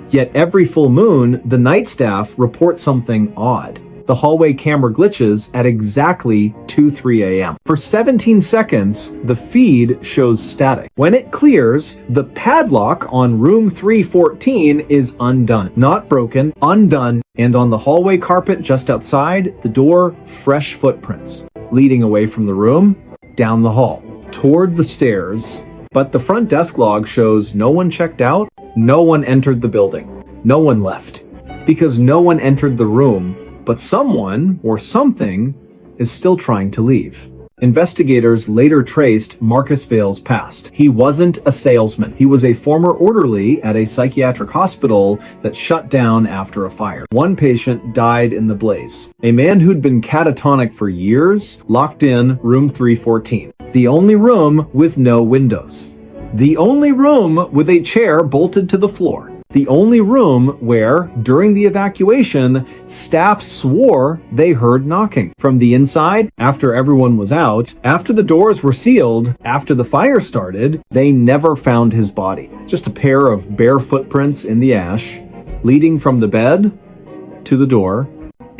Yet every full moon, the night staff report something odd. The hallway camera glitches at exactly 2:03 a.m. For 17 seconds, the feed shows static. When it clears, the padlock on room 314 is undone. Not broken, undone, and on the hallway carpet just outside the door, fresh footprints, leading away from the room, down the hall, toward the stairs. But the front desk log shows no one checked out, no one entered the building, no one left. Because no one entered the room, but someone or something is still trying to leave. Investigators later traced Marcus Vale's past. He wasn't a salesman. He was a former orderly at a psychiatric hospital that shut down after a fire. One patient died in the blaze. A man who'd been catatonic for years locked in room 314. The only room with no windows. The only room with a chair bolted to the floor. The only room where, during the evacuation, staff swore they heard knocking. From the inside, after everyone was out, after the doors were sealed, after the fire started, they never found his body. Just a pair of bare footprints in the ash, leading from the bed to the door,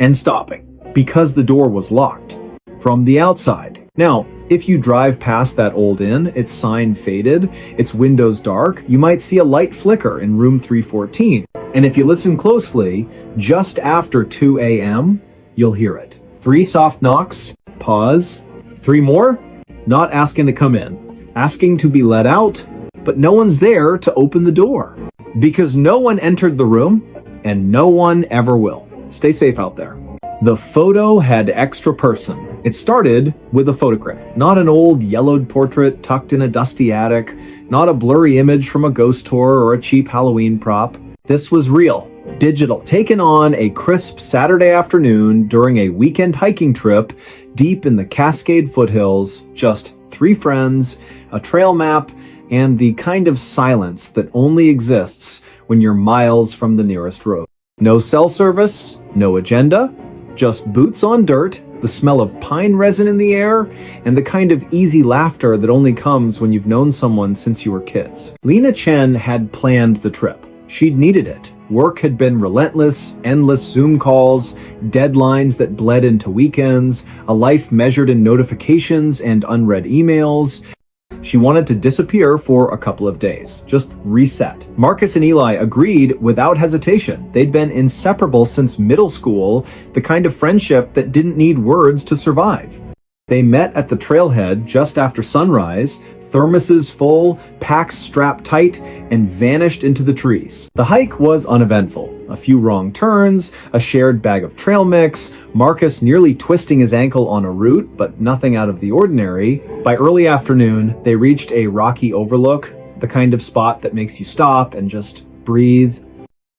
and stopping, because the door was locked from the outside. Now, if you drive past that old inn, its sign faded, its windows dark, you might see a light flicker in room 314. And if you listen closely, just after 2 a.m., you'll hear it. 3 soft knocks, pause. 3 more, not asking to come in, asking to be let out, but no one's there to open the door. Because no one entered the room, and no one ever will. Stay safe out there. The photo had extra person. It started with a photograph. Not an old yellowed portrait tucked in a dusty attic, not a blurry image from a ghost tour or a cheap Halloween prop. This was real. digital, taken on a crisp Saturday afternoon during a weekend hiking trip deep in the Cascade foothills, just 3 friends, a trail map, and the kind of silence that only exists when you're miles from the nearest road. No cell service, no agenda, just boots on dirt, the smell of pine resin in the air, and the kind of easy laughter that only comes when you've known someone since you were kids. Lena Chen had planned the trip. She'd needed it. Work had been relentless, endless Zoom calls, deadlines that bled into weekends, a life measured in notifications and unread emails. She wanted to disappear for a couple of days, just reset. Marcus and Eli agreed without hesitation. They'd been inseparable since middle school, the kind of friendship that didn't need words to survive. They met at the trailhead just after sunrise, thermoses full, packs strapped tight, and vanished into the trees. The hike was uneventful. A few wrong turns, a shared bag of trail mix, Marcus nearly twisting his ankle on a root, but nothing out of the ordinary. By early afternoon, they reached a rocky overlook, the kind of spot that makes you stop and just breathe.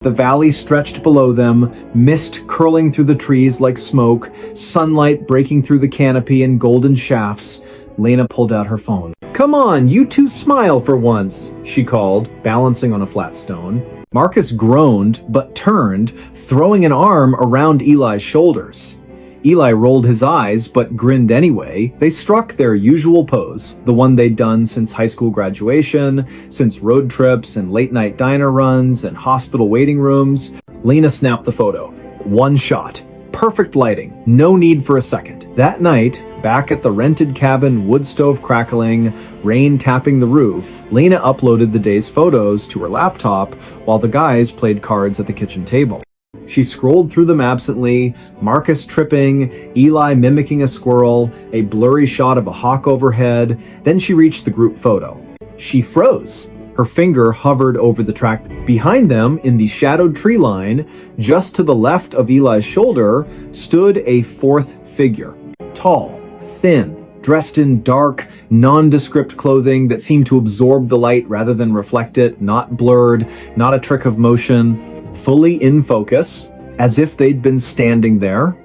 The valley stretched below them, mist curling through the trees like smoke, sunlight breaking through the canopy in golden shafts. Lena pulled out her phone. "Come on, you two smile for once," she called, balancing on a flat stone. Marcus groaned, but turned, throwing an arm around Eli's shoulders. Eli rolled his eyes, but grinned anyway. They struck their usual pose, the one they'd done since high school graduation, since road trips and late-night diner runs and hospital waiting rooms. Lena snapped the photo. One shot. Perfect lighting. No need for a second. That night, back at the rented cabin, wood stove crackling, rain tapping the roof, Lena uploaded the day's photos to her laptop while the guys played cards at the kitchen table. She scrolled through them absently, Marcus tripping, Eli mimicking a squirrel, a blurry shot of a hawk overhead. Then she reached the group photo. She froze. Her finger hovered over the track. Behind them, in the shadowed tree line, just to the left of Eli's shoulder, stood a fourth figure. Tall, thin, dressed in dark, nondescript clothing that seemed to absorb the light rather than reflect it, not blurred, not a trick of motion, fully in focus, as if they'd been standing there,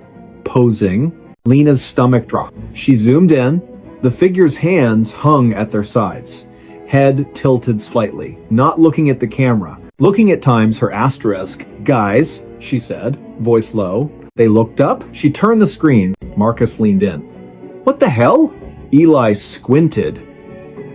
posing. Lena's stomach dropped. She zoomed in. The figure's hands hung at their sides, head tilted slightly, not looking at the camera, looking at times her asterisk. "Guys," she said, voice low. They looked up. She turned the screen. Marcus leaned in. "What the hell?" Eli squinted.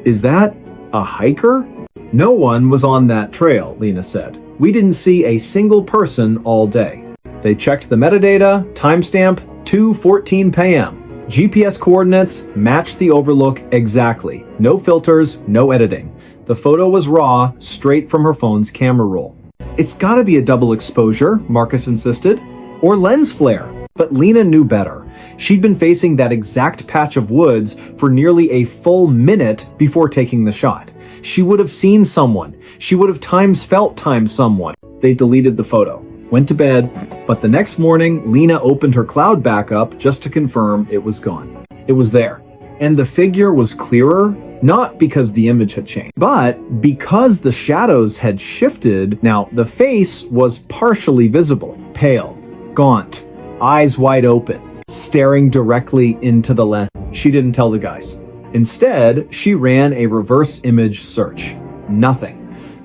"Is that a hiker?" "No one was on that trail," Lena said. "We didn't see a single person all day." They checked the metadata, timestamp 2:14 p.m. GPS coordinates matched the overlook exactly. No filters, no editing. The photo was raw, straight from her phone's camera roll. "It's gotta be a double exposure," Marcus insisted. "Or lens flare." But Lena knew better. She'd been facing that exact patch of woods for nearly a full minute before taking the shot. She would have seen someone. She would have felt someone. They deleted the photo, went to bed, but the next morning, Lena opened her cloud backup just to confirm it was gone. It was there. And the figure was clearer, not because the image had changed, but because the shadows had shifted. Now, the face was partially visible, pale, gaunt, eyes wide open, staring directly into the lens. She didn't tell the guys. Instead, she ran a reverse image search. Nothing.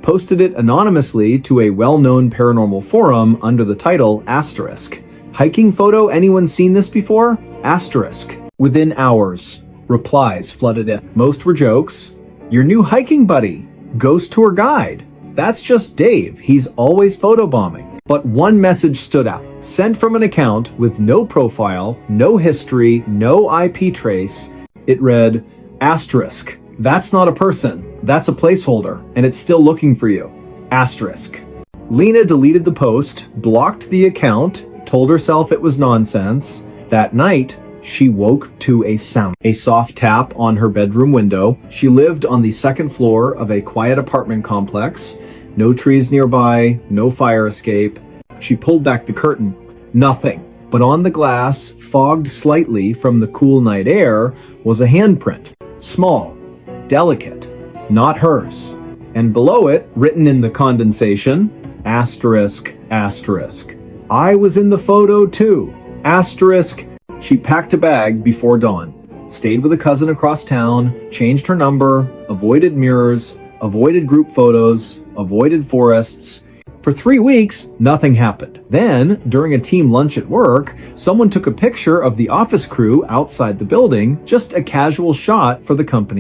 Posted it anonymously to a well-known paranormal forum under the title asterisk. "Hiking photo, anyone seen this before?" Asterisk. Within hours, replies flooded in. Most were jokes. "Your new hiking buddy. Ghost tour guide. That's just Dave. He's always photobombing." But one message stood out. Sent from an account with no profile, no history, no IP trace. It read, asterisk. "That's not a person. That's a placeholder, and it's still looking for you." Asterisk. Lena deleted the post, blocked the account, told herself it was nonsense. That night, she woke to a sound. A soft tap on her bedroom window. She lived on the second floor of a quiet apartment complex. No trees nearby, no fire escape. She pulled back the curtain. Nothing. But on the glass, fogged slightly from the cool night air, was a handprint. Small, delicate, not hers. And below it, written in the condensation, Asterisk, asterisk. I was in the photo too. Asterisk. She packed a bag before dawn, stayed with a cousin across town, changed her number, avoided mirrors, avoided group photos, avoided forests. For 3 weeks, nothing happened. Then, during a team lunch at work, someone took a picture of the office crew outside the building, just a casual shot for the company.